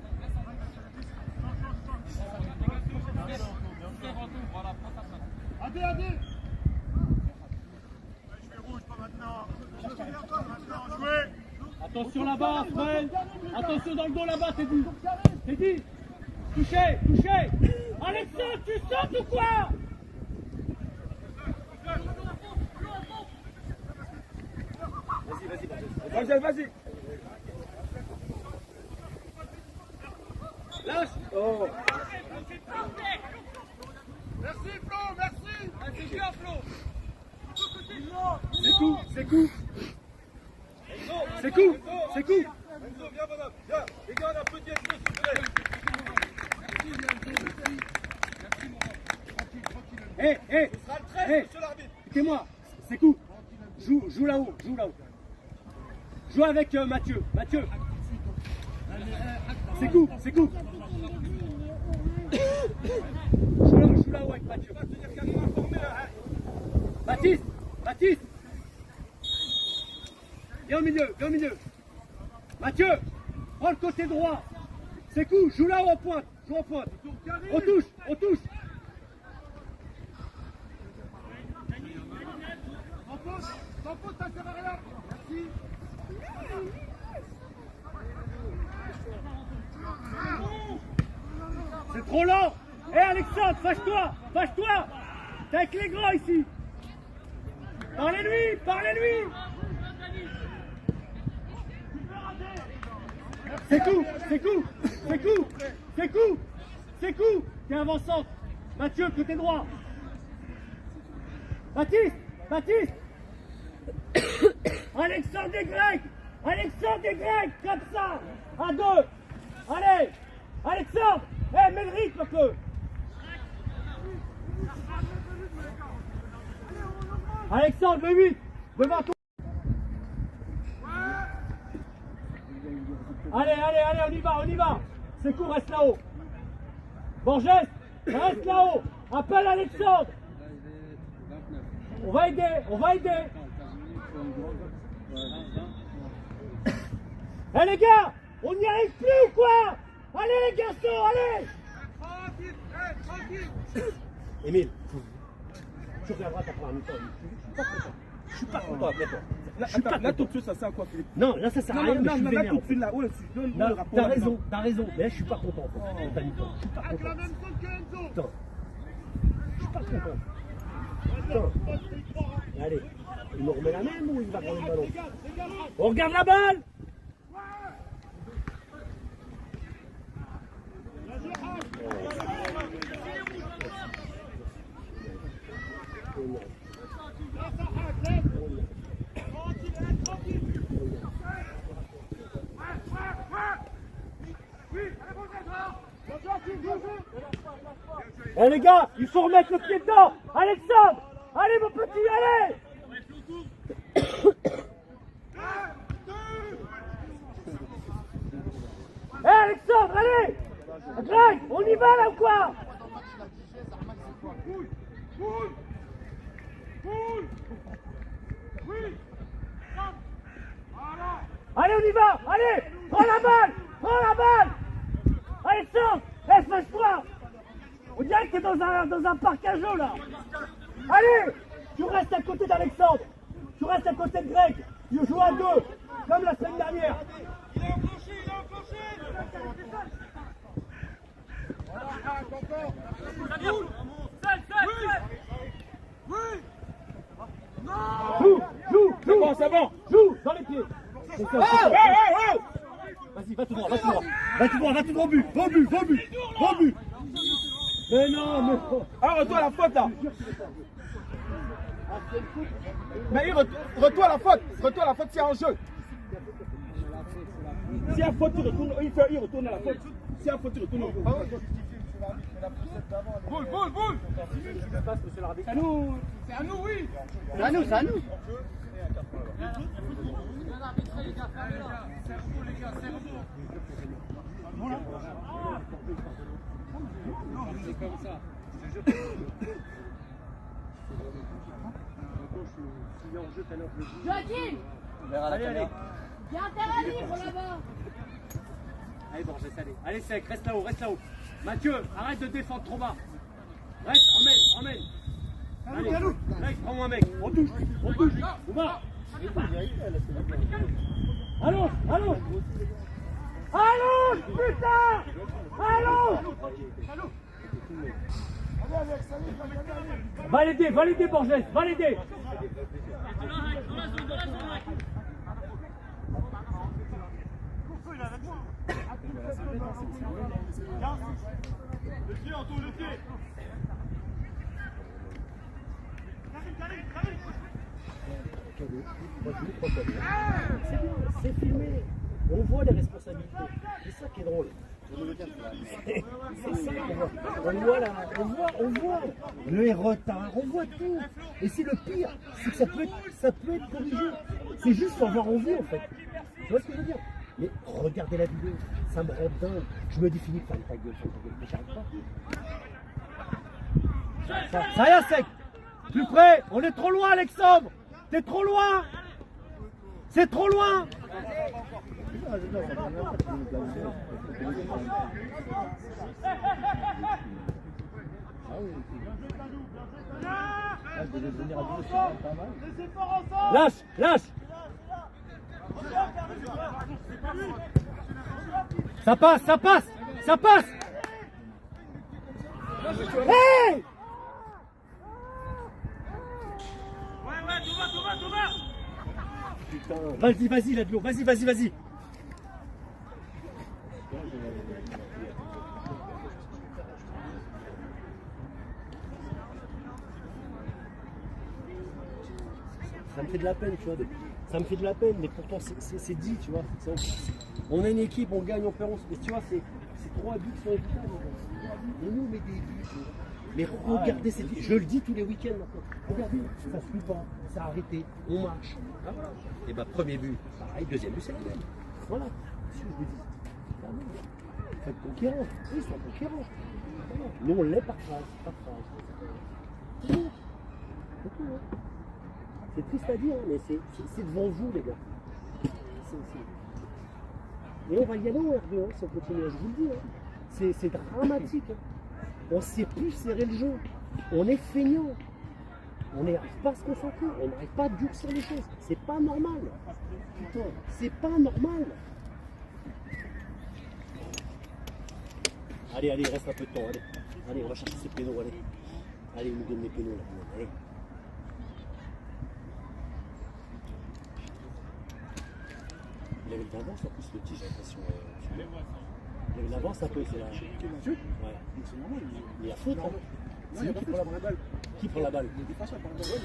Regardez. Attention là-bas, Fred. Attention dans le dos là-bas, t'es dit. T'es dit. Touchez, touchez. Alexandre, tu sautes ou quoi? Vas-y, vas-y. Lâche. Oh. Merci Flo, merci. C'est bien, Flo. C'est coup, c'est coup. C'est coup, c'est coup. Enzo, viens, madame, viens. Les gars, on a un peu de s'il vous plaît. Hé, hé, hé, écoutez-moi, c'est coup. Joue là-haut, joue là-haut. Joue avec Mathieu, Mathieu. C'est coup, c'est coup. Joue là-haut avec Mathieu. Baptiste, Baptiste. Viens au milieu, viens au milieu. Mathieu, prends le côté droit. C'est coup, joue là-haut en pointe, joue en pointe. On touche, on touche. T'en poses, ça sert à rien. Merci. C'est trop lent. Hé Alexandre, fâche-toi, fâche-toi. T'es avec les grands ici. Parlez-lui, parlez-lui. C'est coup, c'est coup, c'est coup, c'est coup, c'est coup. T'es avançant. Mathieu, côté droit. Baptiste, Baptiste. Alexandre des Grecs, Alexandre des Grecs, comme ça, à deux. Allez, Alexandre, mets le rythme un peu. Alexandre, le 8, devant toi. Allez, allez, allez, on y va, on y va. C'est court, reste là-haut. Borges, reste là-haut. Appelle Alexandre. On va aider, on va aider. Eh les gars, on n'y arrive plus ou quoi? Allez les garçons, allez. Tranquille, tranquille. Émile, tu reviendras après la mi-temps. Je suis pas content après toi. Là, tout de suite, ça sert à quoi, Philippe? Non, là ça sert à rien, mais je suis vénère. Là, tout de suite, là, ouais, T'as raison, t'as raison. Mais là je suis pas content. T'as mi-temps. Je suis pas Avec la content. même chose que Enzo. Putain. Je suis pas content. Putain. Allez, il me remet la même ou il va prendre le ballon? On regarde la balle. Eh les gars, il faut remettre le pied dedans. Alexandre, allez mon petit, allez. Eh Alexandre, allez. Greg, on y va là ou quoi? Allez, on y va. Allez, prends la balle. Prends la balle. Alexandre, fâche-toi. On dirait que t'es dans un parc à jeux là. Allez, tu restes à côté d'Alexandre. Tu restes à côté de Greg. Tu joues à deux, comme la semaine dernière. Il est enclenché, il est enclenché. Joue, C'est bon, c'est bon. joue dans les pieds. C'est ça, c'est ça. Vas-y, va tout droit, va tout droit. Va tout droit, va tout droit au but. Va au but, va au but. Va au but. Mais non, mais non. Ah, retour à la faute, là. Mais il retour à la faute. Retour à la faute, c'est en jeu. Si y a faute, il retourne à la faute. Si y a faute, il retourne au jeu. Boule, boule, boule. C'est à nous. C'est à nous, oui. C'est à nous, c'est à nous. Joachim, Allez, allez. il y a un terrain libre là-bas. Allez, Borges, allez. Allez, sec, reste là-haut, reste là-haut. Mathieu, arrête de défendre trop bas. Reste, emmène, emmène. Allez, prends-moi un mec. On touche. Oumar. Allons, allons. Allons, putain. Allons. Validez, Borges, validez. Le pied, Anto, le pied. C'est filmé. On voit les responsabilités. C'est ça qui est drôle. C'est ça qu'on voit. On voit les retards, on voit tout. Et c'est le pire, c'est que ça peut être corrigé. C'est juste pour avoir envie en fait. Tu vois ce que je veux dire? Mais regardez la vidéo, ça me rend dingue. Je me dis Philippe, ferme ta gueule, mais j'arrive pas. Ça y est, sec. Plus près. On est trop loin, Alexandre. T'es trop loin. C'est trop loin. Lâche. Ça passe. Hey! Thomas. Vas-y, Ladlo, vas-y. Ça me fait de la peine, tu vois. Ça me fait de la peine, mais pourtant c'est dit, tu vois. On a une équipe, on gagne, on perd, mais tu vois, c'est 3 buts qui sont évitables. On nous met des buts. Mais regardez cette vie, je le dis tous les week-ends maintenant. Regardez, ça se suit pas, ça a arrêté, on marche. Ah, voilà. Et bah premier but, pareil, deuxième but, c'est le même. Voilà, c'est ce que je vous dis. Ah, non. Faites conquérants, ils sont conquérants. Voilà. Nous on l'est par phrase, C'est tout, hein. C'est triste à dire, mais c'est devant vous les gars. Et on va y aller en R2 hein, si on continue, je vous le dis. Hein. C'est dramatique. Hein. On ne sait plus serrer le jeu. On est feignant. On n'arrive pas à se concentrer. On n'arrive pas à durcir les choses. C'est pas normal. Putain, c'est pas normal. Allez, il reste un peu de temps. Allez, on va chercher ces pénaux. Allez, il nous donne les pénaux là. Allez. Il avait l'avance en plus le petit, j'ai l'impression. Il avait l'avance un peu, c'est là. Ouais. Il y a faute, hein. C'est lui qui prend la balle. Qui prend la balle?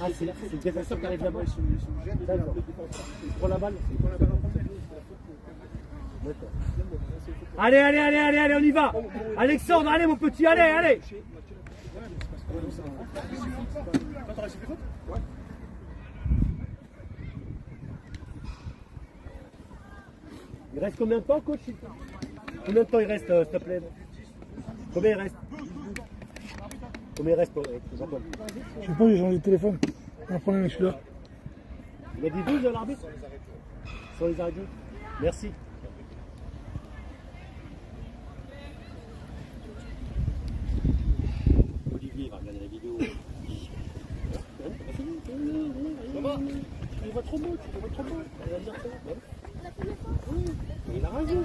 Ah, c'est le défenseur qui arrive là-bas. D'accord. Il prend la balle. D'accord. Allez, on y va. Alexandre, allez mon petit, allez. Il reste combien de temps, coach? Combien de temps il reste, s'il te plaît? Combien il reste? Combien il reste pour Jean-Paul? Je sais pas, les gens du téléphone. On va prendre un celui-là. Il a dit 12 l'arbitre? Sur les arrêts de jeu. Merci. Olivier va regarder la vidéo. Tu vois trop beau, Il va dire ça. Oui, il a raison.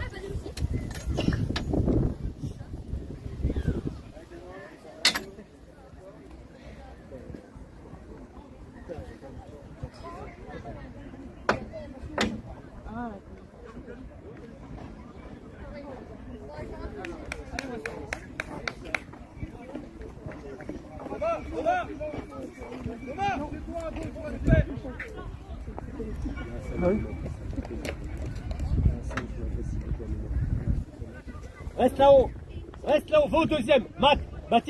Reste là-haut, va au deuxième. Matt,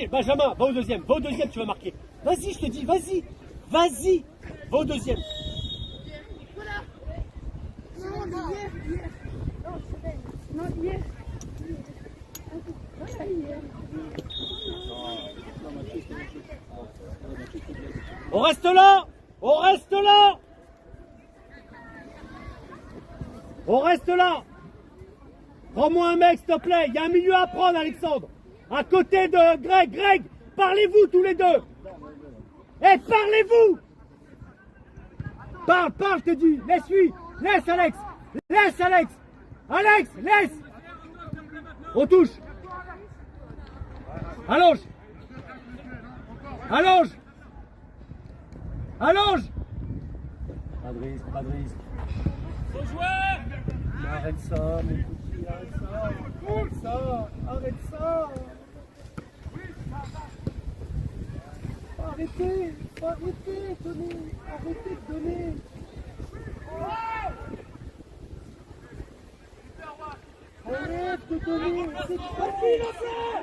Benjamin, va au deuxième, tu vas marquer. Vas-y, je te dis, vas-y, va au deuxième. On reste là. Prends-moi un mec, s'il te plaît. Il y a un milieu à prendre, Alexandre. À côté de Greg. Parlez-vous tous les deux. Eh, parlez-vous! Parle, je te dis. Laisse-lui. Laisse, Alex. Laisse, Alex. Alex, laisse. On touche. Allonge. Allonge. Allonge. Pas de risque, pas de risque. Au joueur. Arrête ça, mon petit, arrête ça. Arrête ça, arrête ça. Arrêtez, arrêtez, Tony. Arrêtez de donner. Arrête de donner. C'est facile à faire.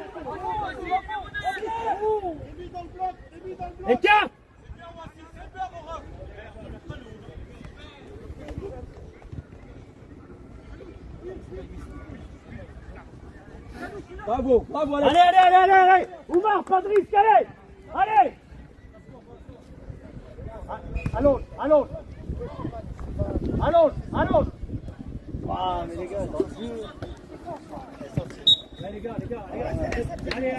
Écarte. Bravo, bravo, Alex. Allez. Oumar, pas de risque, allez. Allez. Allonge. Ah, mais les gars, dans le jeu. Allez, les gars. Allez.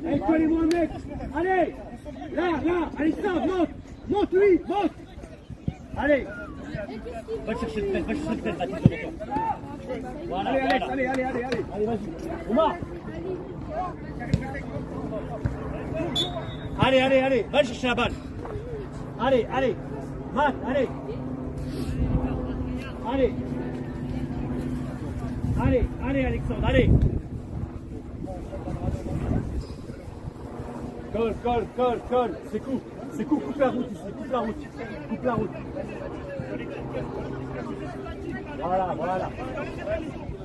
Allez, collez-moi un mec. Allez. Là. Allez, monte, lui, monte. Allez. Va chercher le tête, Baptiste. Voilà, Allez, Alex, voilà. allez. Allez, vas-y. Oumar. Allez, va chercher la balle. Allez. Matt, allez. Allez, Alexandre, allez. Colle. C'est coup, coupe la route ici, coupe la route. Voilà.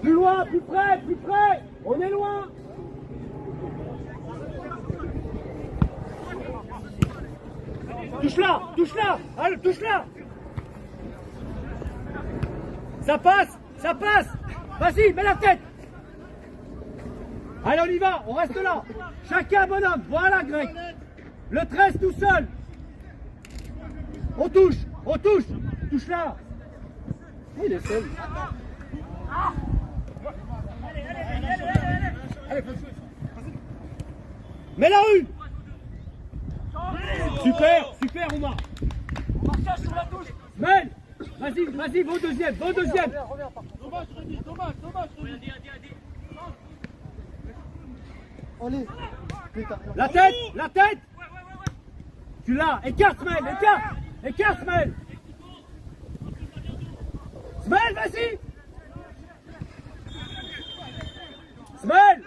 Plus loin, plus près. On est loin. Touche là. Allez, touche là. Ça passe. Vas-y, mets la tête. Allez, on y va, on reste là. Chacun bonhomme. Voilà, Greg. Le 13 tout seul. On touche. Touche là. Il est seul. Mets la une. Super, Oumar. Mel, vas-y, va au deuxième. Dommage, Rémi. Allez. La tête. Tu l'as. Écarte, Smel, écarte, Smel. Smel, vas-y. Smel,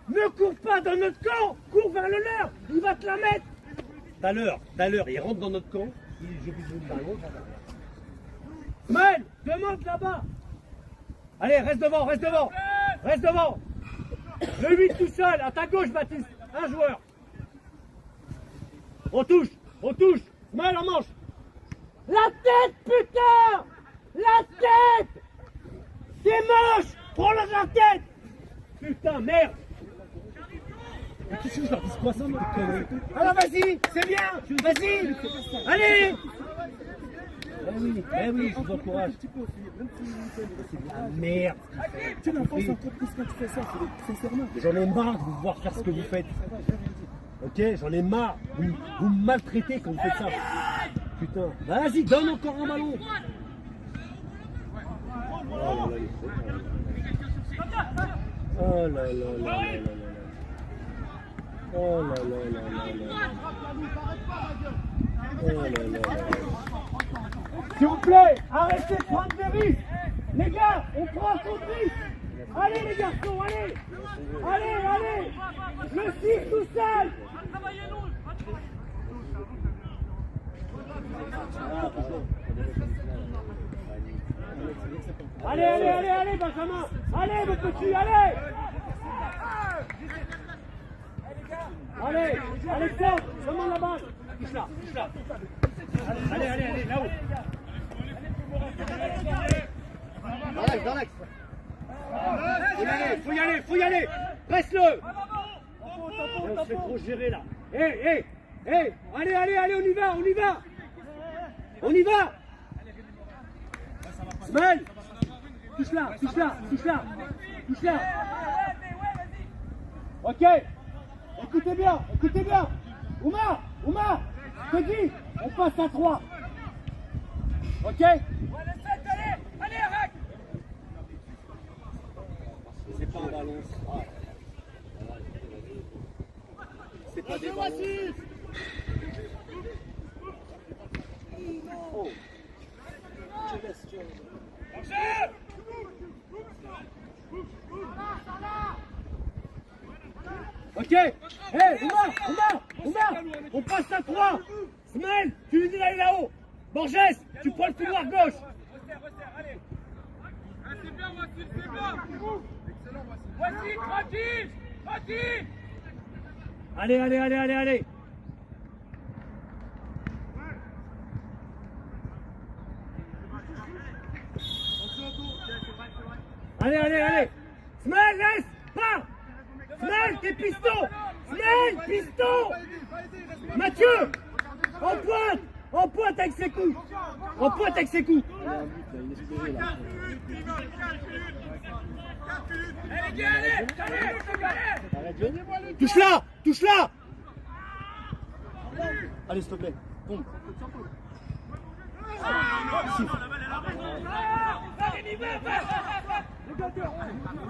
ne cours pas dans notre camp. Cours vers le leur. Il va te la mettre. Tout à l'heure, il rentre dans notre camp. Je vous dis ballon. Smel, demande là-bas. Allez, reste devant. Le 8 tout seul, à ta gauche, Baptiste. Un joueur. On touche. Smel en manche. La tête, putain. La tête. T'es moche. Prends la tête. Putain, merde. Qu'est-ce que je leur dis quoi ça, moi? Alors vas-y, c'est bien. Vas-y. Allez. Eh oui, je vous encourage. C'est de la merde. Tu n'as pas encore plus quand tu fais ça, sincèrement. J'en ai marre de vous voir faire ce que vous faites. Ok, j'en ai marre. Vous me maltraitez quand vous faites ça. Putain. Vas-y, donne encore un ballon. Oh là là. Oh là là. S'il vous plaît, arrêtez de prendre des risques. Les gars, on prend un contre-risque. Allez les garçons, allez. Le 6 tout seul. Allez, Benjamin. Allez, mon petit, allez. Allez, Alexandre, demande la balle. Touche là. Allez, là-haut. Dans l'axe. Faut y aller. Presse-le. On se fait trop gérer là. Allez, on y va. Smel, touche là. Ok. Écoutez bien. Oumar, je te dis, on passe à 3. Ok? Allez, arrête. C'est pas un ballon. C'est pas des ballons. Oh. Tu laisses, tu vois. Ok? Hé, Oumar, on passe à 3. Smaël, tu lui dis d'aller là-haut. Borges, tu prends le couloir gauche. Resserre, allez. C'est bien, Voici, c'est bien. Voici, tranquille. Allez. Allez. Smaël, laisse, pars. Smaël, tes pistons. Smaël, piston. Mathieu, en pointe avec ses coups. Allez. Touche là. Allez, s'il te plaît. Tombe.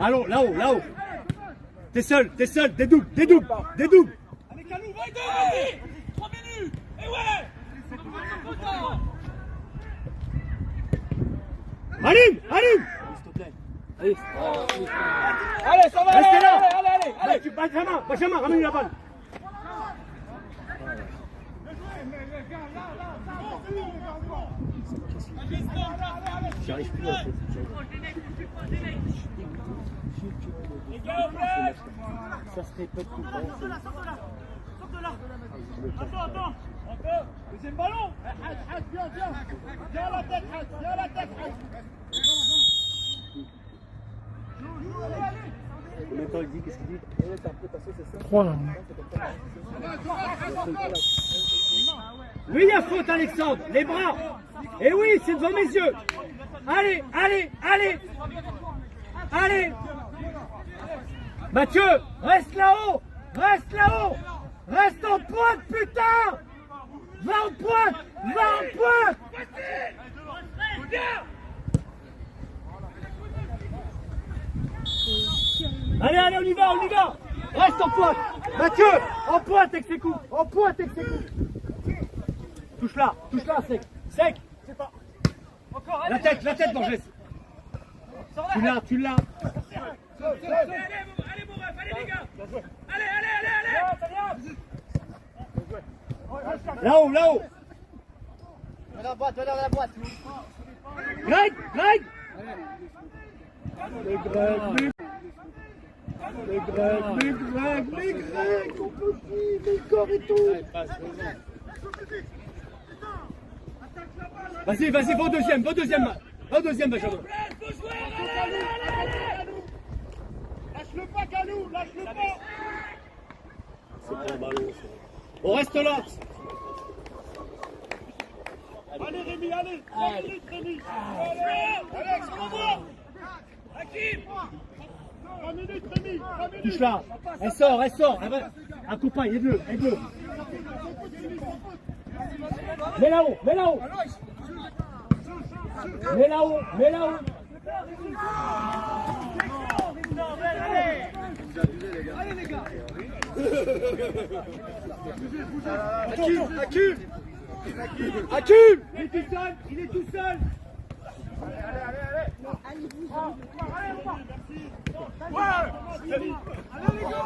Allons, là-haut. T'es seul, des doubles. Allez, Kalou, vas-y. 3 minutes. Et ouais. C'est content. Allume. S'il te plaît. Allez. Allez, ça va. Restez là. Allez. Benjamin, ramène la balle. J'y arrive plus en fait. Ça se répète tout le temps. Sors de là. Attends. Encore. Deuxième ballon. Viens à la tête, Combien de temps il dit? Qu'est-ce qu'il dit? C'est ça. 3 là. Oui, il y a faute, Alexandre. Les bras. Et oui, c'est devant mes yeux. Allez. Mathieu, reste là-haut. Reste en pointe, putain. Va en pointe. Allez, on y va. Reste en pointe. Mathieu, en pointe avec ses coups. Touche là, sec. Encore. La tête, Borges. Tu l'as. Allez, mon ref, allez, les gars. Allez. Là-haut. Dans la boîte. Greg. Les Greg, on peut plus, le corps et tout. Vas-y, va au deuxième, Benjamin. Lâche-le pas, Kalou, lâche-le pas. C'est pas un ballon. On reste là. Allez, Rémi, allez. 3 minutes, Rémi. Alex, renvoie. Hakim. 3 minutes, Rémi. 3 minutes. Touche là. Elle sort. Un copain, aide-le. Mets là-haut. Allez, les gars. Hakim. Il est tout seul.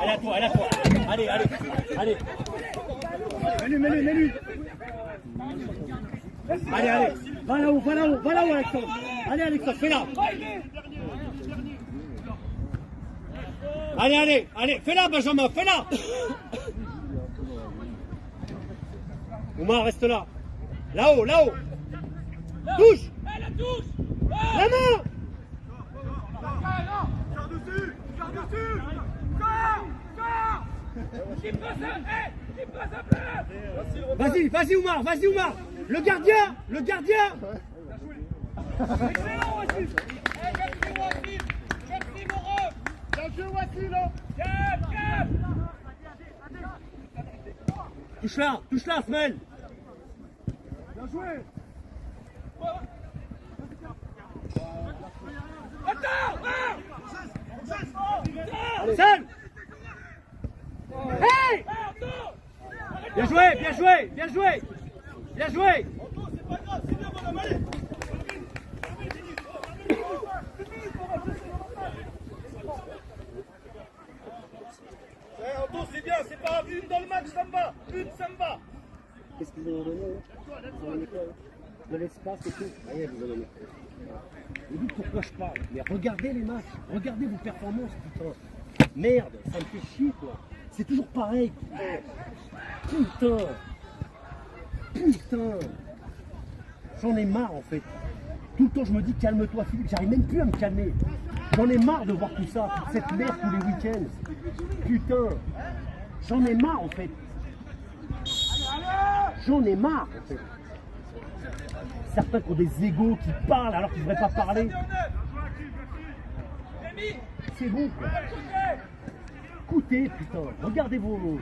Elle à toi. Allez. Mets-lui. Allez. Va là-haut, Alexandre. Allez, Alexandre, fais-la. Allez, fais-la, Benjamin, fais-la. Oumar, reste là. Là-haut. Touche. La touche. La main. Garde dessus. Corps. Qui passe à place. Vas-y, Oumar. Le gardien. Excellent, Wassim. Merci, mon ref. Bien joué, Wassim, là. Cap. touche-la, Smel. Bien joué. Seul. Hey! Bien joué, bien joué, bien joué. Bien joué. C'est pas grave, c'est bien, madame, allez. Anto, c'est bien, c'est pas une dans le match, ça me va. Une, ça me va. Qu'est-ce qu'ils vous ont donné Vous ont donné quoi de l'espace et tout. Rien, vous en donnez. Vous dites pourquoi je parle. Mais regardez les matchs, regardez vos performances, putain. Merde, ça me fait chier, quoi. C'est toujours pareil, putain. Putain. J'en ai marre, en fait. Tout le temps, je me dis, calme-toi, Philippe. J'arrive même plus à me calmer. J'en ai marre de voir tout ça, toute cette merde tous les week-ends. Putain. J'en ai marre, en fait. J'en ai marre, en fait. Certains qui ont des égos, qui parlent alors qu'ils ne devraient pas parler. C'est bon, quoi. Écoutez, putain, regardez vos...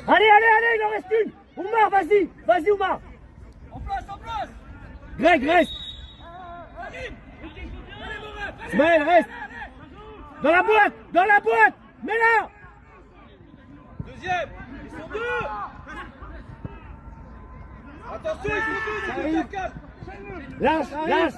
Allez, il en reste une. Oumar, vas-y, Oumar. En place. Greg, reste. Ismaël, reste. Dans la boîte, mets-la. Deuxième, ils sont deux. Attention, ils sont deux, les deux, 4. Lâche.